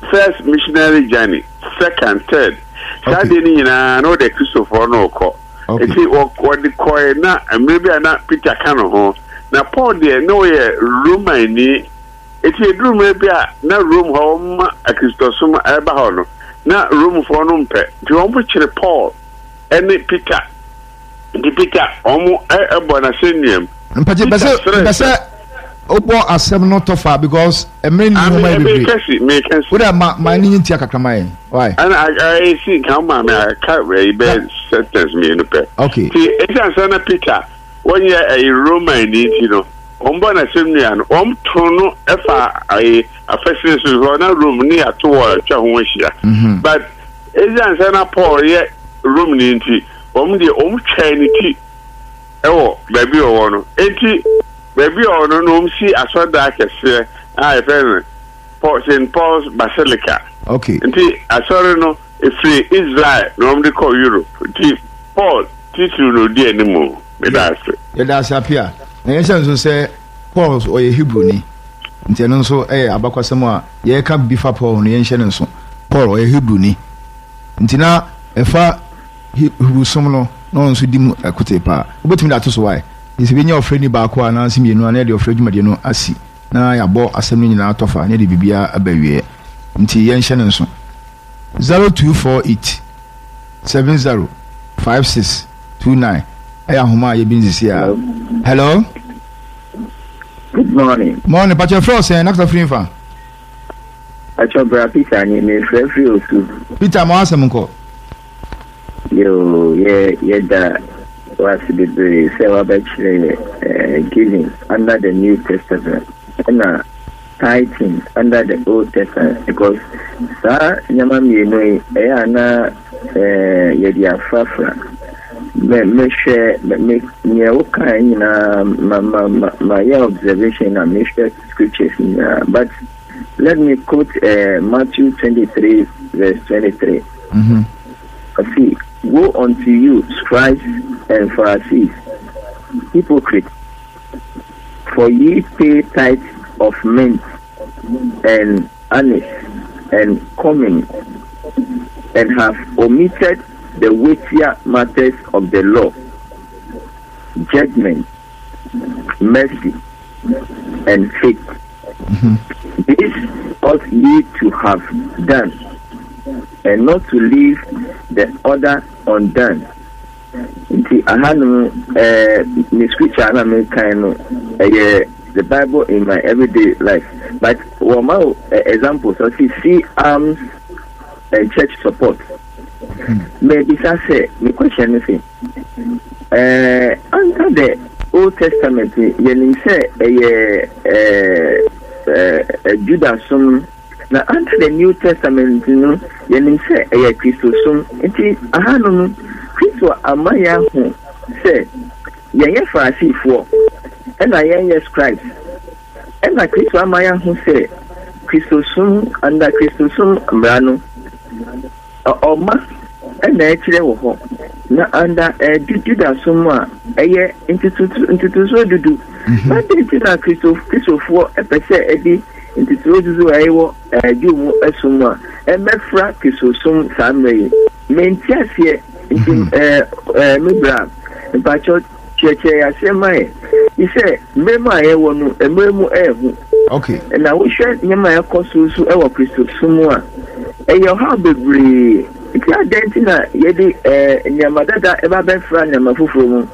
first missionary journey, second, third. Sadini na no de Christopher no ko. Okay. Eti what the coin na maybe na Peter Kano ho. Na Paul de no ye Roma ni. Eti drum maybe na room home a Christosum eba ho no. Na room for no mpe. Ti won bu kire Paul ene Peter. Di Peter omo ebo na seniem. Mpaje bese obo asem no tofa because emeni no mai be me can what my ni ntia kakama why and I see how my cat ray be sentence me no pe okay see it's an Peter when you a Roman you know ombo na semnia no omtono efa a affection so na room ni ato twa ho hia but it's an Paul ye room ni nti de omtwa ni ti ewo baby o no enti baby o no si asoda akese a efen St. Paul's Basilica okay enti asore no free Israel no de call Europe enti Paul titu no di animu me that's ya da sapia na yen senso se Paul o ye Hebrew ni enti no so abakwasem a ye ka bifa Paul no yen hye nso Paul o ye Hebrew ni enti na efa Hebrew som no no nso dim akote pa obetumi da to so why isi bi nya ofreni ba ko ana simienu ana de ofredi made no asi na ya bo asem no nyina atofa na de bibia abawie nti yen hye nso 0248 70 5629 aya homa ye binzisi ya hello good morning but your friend say nakta free fa acho bra Peter ni me free osu Peter mo asem nko yo da was the say giving under the New Testament and tithing under the Old Testament because nyama mi no na ye afafra me share me o kan na my observation and me share scriptures but let me quote Matthew 23 verse 23 see, woe unto you, scribes and Pharisees, hypocrites, for ye pay tithe of mint and anise and cumin, and have omitted the weightier matters of the law, judgment, mercy, and faith. This ought ye to have done, and not to leave the other undone. Nti ahanu me scripture na me kind the Bible in my everyday life. But one example, so see arms and church support. Maybe say the question is under the Old Testament, you say Judaism. Now, under the New Testament, you know, you say a Christosum. It is a hanum Christo Amaya who say, Yea, Pharisee for, and I am scribes. And a Christo Amaya who say, Christosum under Christosum Brano or Ma, and the actual now under Judaism, a year into so do. But it's not Christo for a per se. Nti tuzo ayo adwumu asuma emefra kisosum samre mentiasie nti mebra mpacho cheche asema ise mema ayo no ememu ehu okay na wo hwe nyama yakosusu ewo kisosum a eyo ha bebre nti adentina yedi nyama dada eba befra nyama fufuru mu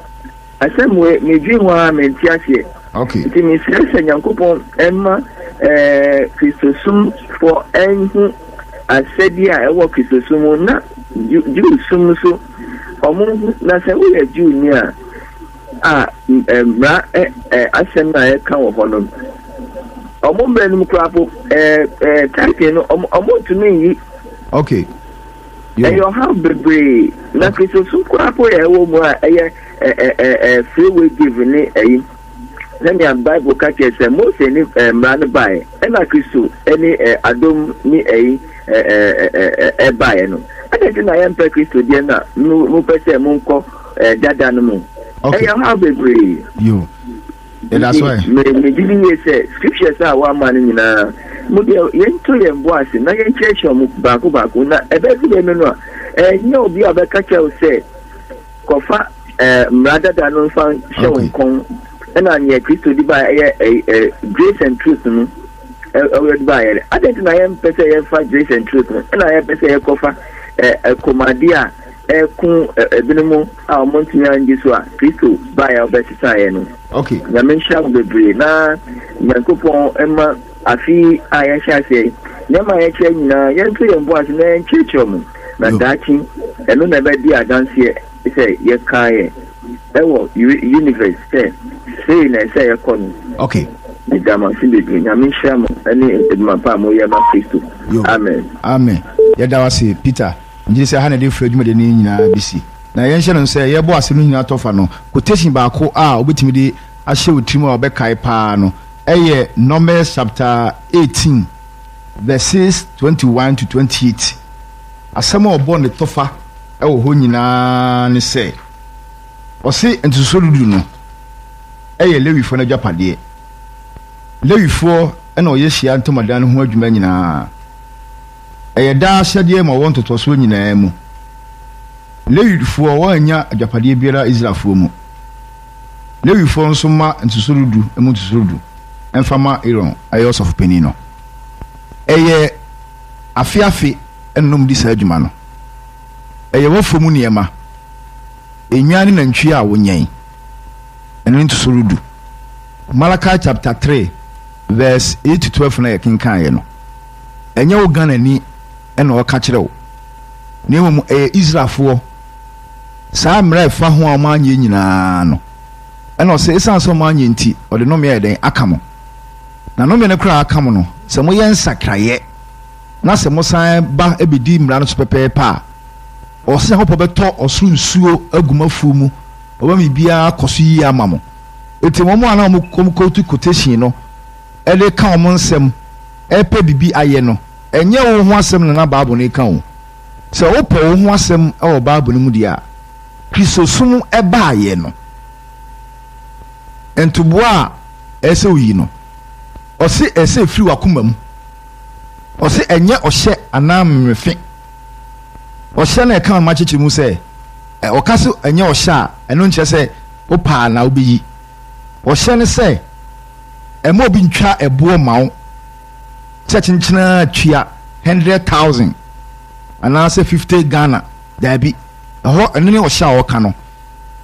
asemwe medwinwa mentiasie okay nti misese nyankopon emma Christosum for any asedia ewo Christosum na Jew sum so omo na se we Jew ni a mra asem na e kan wo hono omo mbenum krapo type no omo tumi yi okay you have bebre na Christosum krapo e wo mu a free will give ni then the Bible catches most any man by and a Christo any Adam ni a buy no. I think I am per Christo Diana no per se munko dadanamu. Okay, I have a agree. You. That's why. Me didn't say scriptures are one man in a Mudio Yento and Boas, and I can church on Baku na a better no. No, be a catcher say Kofa rather than on found showing con. And I'm here Christo by a grace and truth. I by I think I am per se grace and truth, and I am per se a cofa a comadia a kun a minimum our Montina and this one Christo by our best society. Okay, the mention the brain na Yankupon Emma Afi I shall say Yama Chen Yantu and Boas and Chichom Nadachi and no never be a dance here. Say Yakaye. Ewo universe say na say ekonu okay the dama sibe na me shamo ani edmapa mo ya ma Kristo amen yeda wase Peter ngi say ha na de fradwuma de ni nyina bisi na yen hye no say ye bo ase no nyina tofa no quotation ba ko obetimi de ahye otrim a obekai pa no eye Numbers chapter 18 verses 21 to 28 asema obo ne tofa ewo ho nyina ne say Ose entusorudu no eye lewifo na japade lewifo ena oyehia ntomadan ho adwuma nyina eye da hyade ma won totoso nyina mu lewifo wanya japade biara Israelfo mu lewifo nso ma entusorudu emu entusorudu enfama Aaron ayos of penino eye afiafi ennom di sa adwuma no eye wofo mu niema enwani na ntwi a wonyan eno ntusurudu Malachi chapter 3 verse 8 to 12 na yekinkan ye no enye wo Ghana ni eno o ka kire wo ne wo Israelfo saa mra fa ho a manye nyina no eno se esan so manye nti o de no me eden akamo na no me ne kra akamo no se mo ye nsakraye na se mo san ba ebedi mra no so pepepa o se ho pobeto osuru nsuo agumafu mu oba mi bia akoso yi amamo eti mo mo ana mo kotu quotation no ele ka o mo nsem epe bibi aye no enye wo ho asem na Bible ne ka wo se wo po wo ho asem e wo Bible ne mu dia Kristosum eba aye no entuboa ese oyi no o se ese firi wakoma mu o se enye ohye anammefe ohye na ka ma chichi mu se o kaso enye ohye a eno nche se o pa na obeyi ohye ne se emo obi ntwa ebo mawo chechinchina twia 100,000 ana se 50 Ghana dabi ho eno ne ohye a o ka no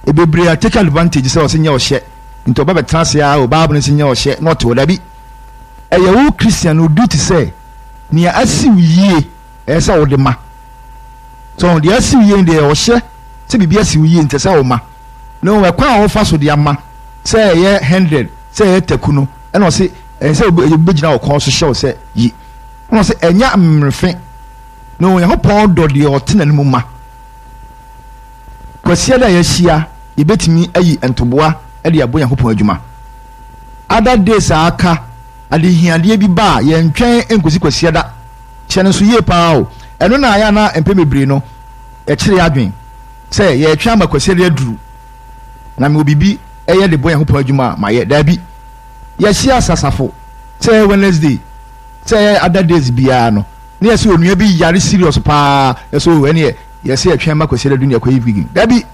ebebre take advantage se o se nye ohye nto ba betrase a o Bible ne se nye ohye not o dabi eye wo Christian o duty say ni asi wiye esa o de ma so the asi wiye de ohye se bibia asi wiye ntese o ma no we kwa o fa so de ama say ye 100 say ye takuno ena o se say obegina o kon so show say yi no say enya mrefe no Nyankopɔn do de o tena ne mu ma kwasia da yɛhyia yɛbɛtumi ayi ntoboa de abo Nyankopɔn adwuma other days aka adehiadeɛ bi ba yɛntwɛn enkosi kwasia da kyɛ no so yie paa o ɛno na aya na mpɛ mebree no ɛkyerɛ adwen sɛ yɛtwa ama kwasia da aduru na me obibi ɛyɛ de bo Nyankopɔn adwuma ma yɛ dabi yɛhyia sasafo sɛ Wednesday sɛ other days biara no ne yɛsɛ onua bi yare serious paa yɛsɛ ɛne yɛsɛ yɛtwa ama kwasia da dunia kɔyi bigin dabi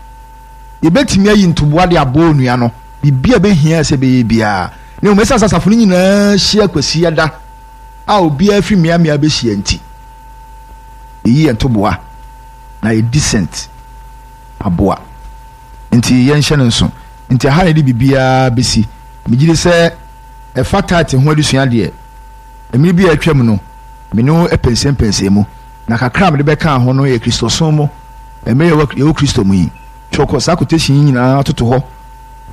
yɛbɛtumi ayi ntoboa de abo onua no bibia bɛhia sɛ bɛyɛ biara ne o mesa sasafo no nyinaa hyia kwasia da a obi afiri miamia bɛhyia nti eyi ntoboa na yɛ decent aboa nti yɛnhyɛ no nso nti ha ne de bibia bɛsi megyiri sɛ ɛfa tate ho adusua deɛ emiri bi atwam no me no epensempensem mu na kakra me de bɛka ho no yɛ kristosom mu emiri yɛ kristo mu yi choko sa quotation nyinaa toto hɔ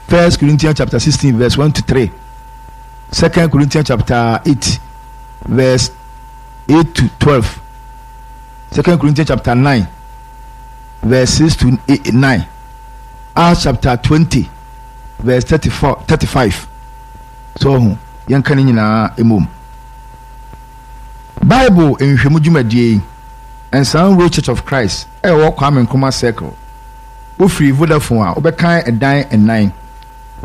1 Corinthians chapter 16 verse 1 to 3 2 Corinthians chapter 8 verse 8 to 12 2 Corinthians chapter 9 verse 6 to 9 Acts chapter 20 verse 35 so yanka ne nyinaa emom Bible enhwemu dwumadie Ensan Road Church of Christ ɛwɔ Kwame Nkrumah Circle ofiri Vodafone a obɛkan ɛdan ɛnan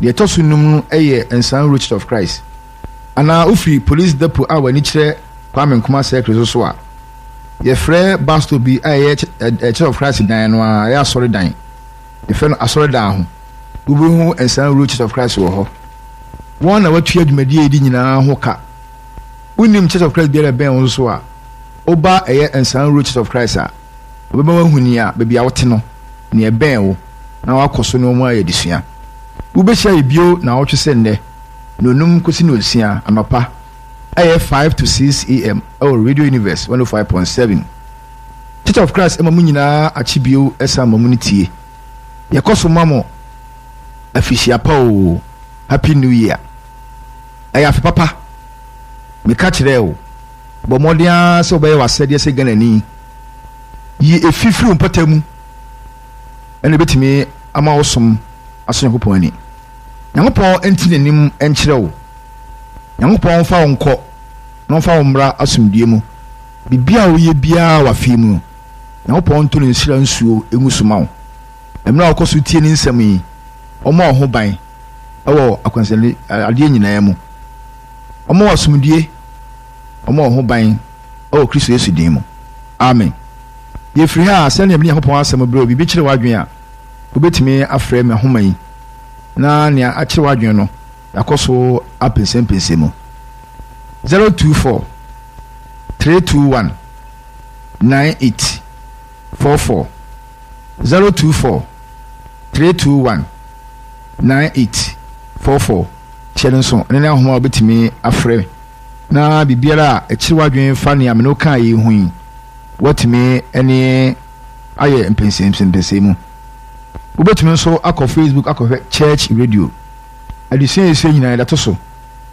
deɛ ɛtɔ so num no ɛyɛ Ensan Road Church of Christ ana ofiri police depot a wani kyerɛ Kwame Nkrumah Circle so a yɛfrɛ basto bi a ɛyɛ Church of Christ dan no a ɛyɛ asɔre dan yɛfrɛ no asɔre dan ho wobɛhu Ensan Road Church of Christ wɔ hɔ wɔn na watua dwumadie di nyinaa ho ka unim Church of Christ biara bɛn wo so a oba ɛyɛ Ensan Road Church of Christ a obɛma wahuni a baabi a wote no ne ɛbɛn wo na wakɔ so no mu ayɛ disua wobɛhyia bio na wotwe sɛ nnɛ nonum kosi no nsia anɔpa ɛyɛ 5 to 6 am ɛwɔ Radio Universe 105.7 Church of Christ ɛma mu nyinaa akyi bio ɛsa ma mu no tie yɛkɔ so ma mo afisia pa o Happy New Year ɛyɛ afe papa meka kyerɛ wo bɔ mmɔden sɛ wobɛyɛ w'asɛdeɛ sɛ ganani yi efifiri mpɔta mu ɛna bɛtumi ama wo som aso Nyankopɔn ani Nyankopɔn ɛnti n'anim ɛnkyerɛ wo Nyankopɔn fa wo nkɔ na ɔmfa wo mmra asomdue mu bibia wo yɛ biara w'afe mu Nyankopɔn nto ne nsira nsuo ɛngu so ma wo ɛmmerɛ a wokɔ so tie ne nsɛm yi ɔma wo ho ban ɛwɔ akwansɛle adeɛ nyinaa mu ɔma wɔ asomdue ɔma wo ho ban ɛwɔ Kristo Yesu din mu amen yɛfiri ha sɛnea bi Nyankopɔn asɛm brɛ obi kyerɛ w'adwene a wobɛtumi afrɛ me homa yi na nea akyerɛ w'adwene no yakɔ so apensempensem mu 024 321 9844 024 321 9844 kyerɛ nso ɛne ne ahoma a wobɛtumi afrɛ na biribiara a ɛkyerɛ w'adwene fa nea me no kaa yi ho yi watumi ɛne ayɛ mpensempensem mu wobɛtumi nso akɔ Facebook akɔhwɛ Church Radio adesua yɛsɛ nyinaa yɛdato so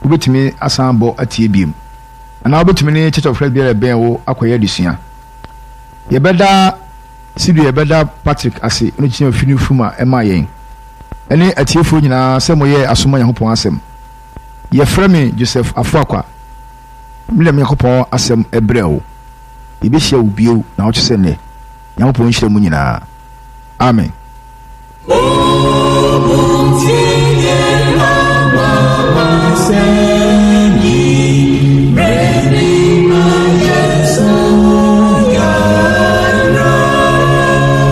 wobɛtumi asan bɔ atie biem anaa wobɛtumi ne Church of Christ biara bɛn wo akɔyɛ adesua yɛbɛda sidu yɛbɛda Patrick ase no kyerɛ ofini fum a ɛma yɛn ɛne atiefoɔ nyinaa sɛ moyɛ asoma Nyankopɔn asɛm yɛfrɛ me Joseph Afuakwa mele Nyankopɔn asɛm ɛbrɛ wo yɛbɛhyia wo bio na wote sɛ nnɛ Nyankopɔn nhyira mu nyinaa amen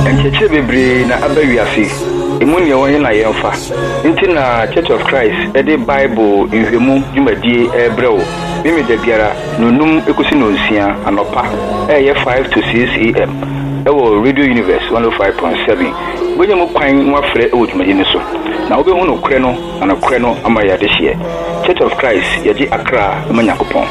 ɛnkyɛkyerɛ bebree na aba wiase emu nea wɔnyɛ na yɛmfa nti na Church of Christ ɛde Bible nhwɛmu dwumadie ɛbrɛ wo mimi da biara nonum ekosi no nsia anɔpa ɛyɛ 5 to 6 am ɛwɔ Radio Universe 105.7 wonye mu kwan wafrɛ ɛwɔ dwumadie no so na wobɛhu no korɛ no na no korɛ no ama yɛade hyeɛ Church of Christ yɛgye Accra ama Nyankopɔn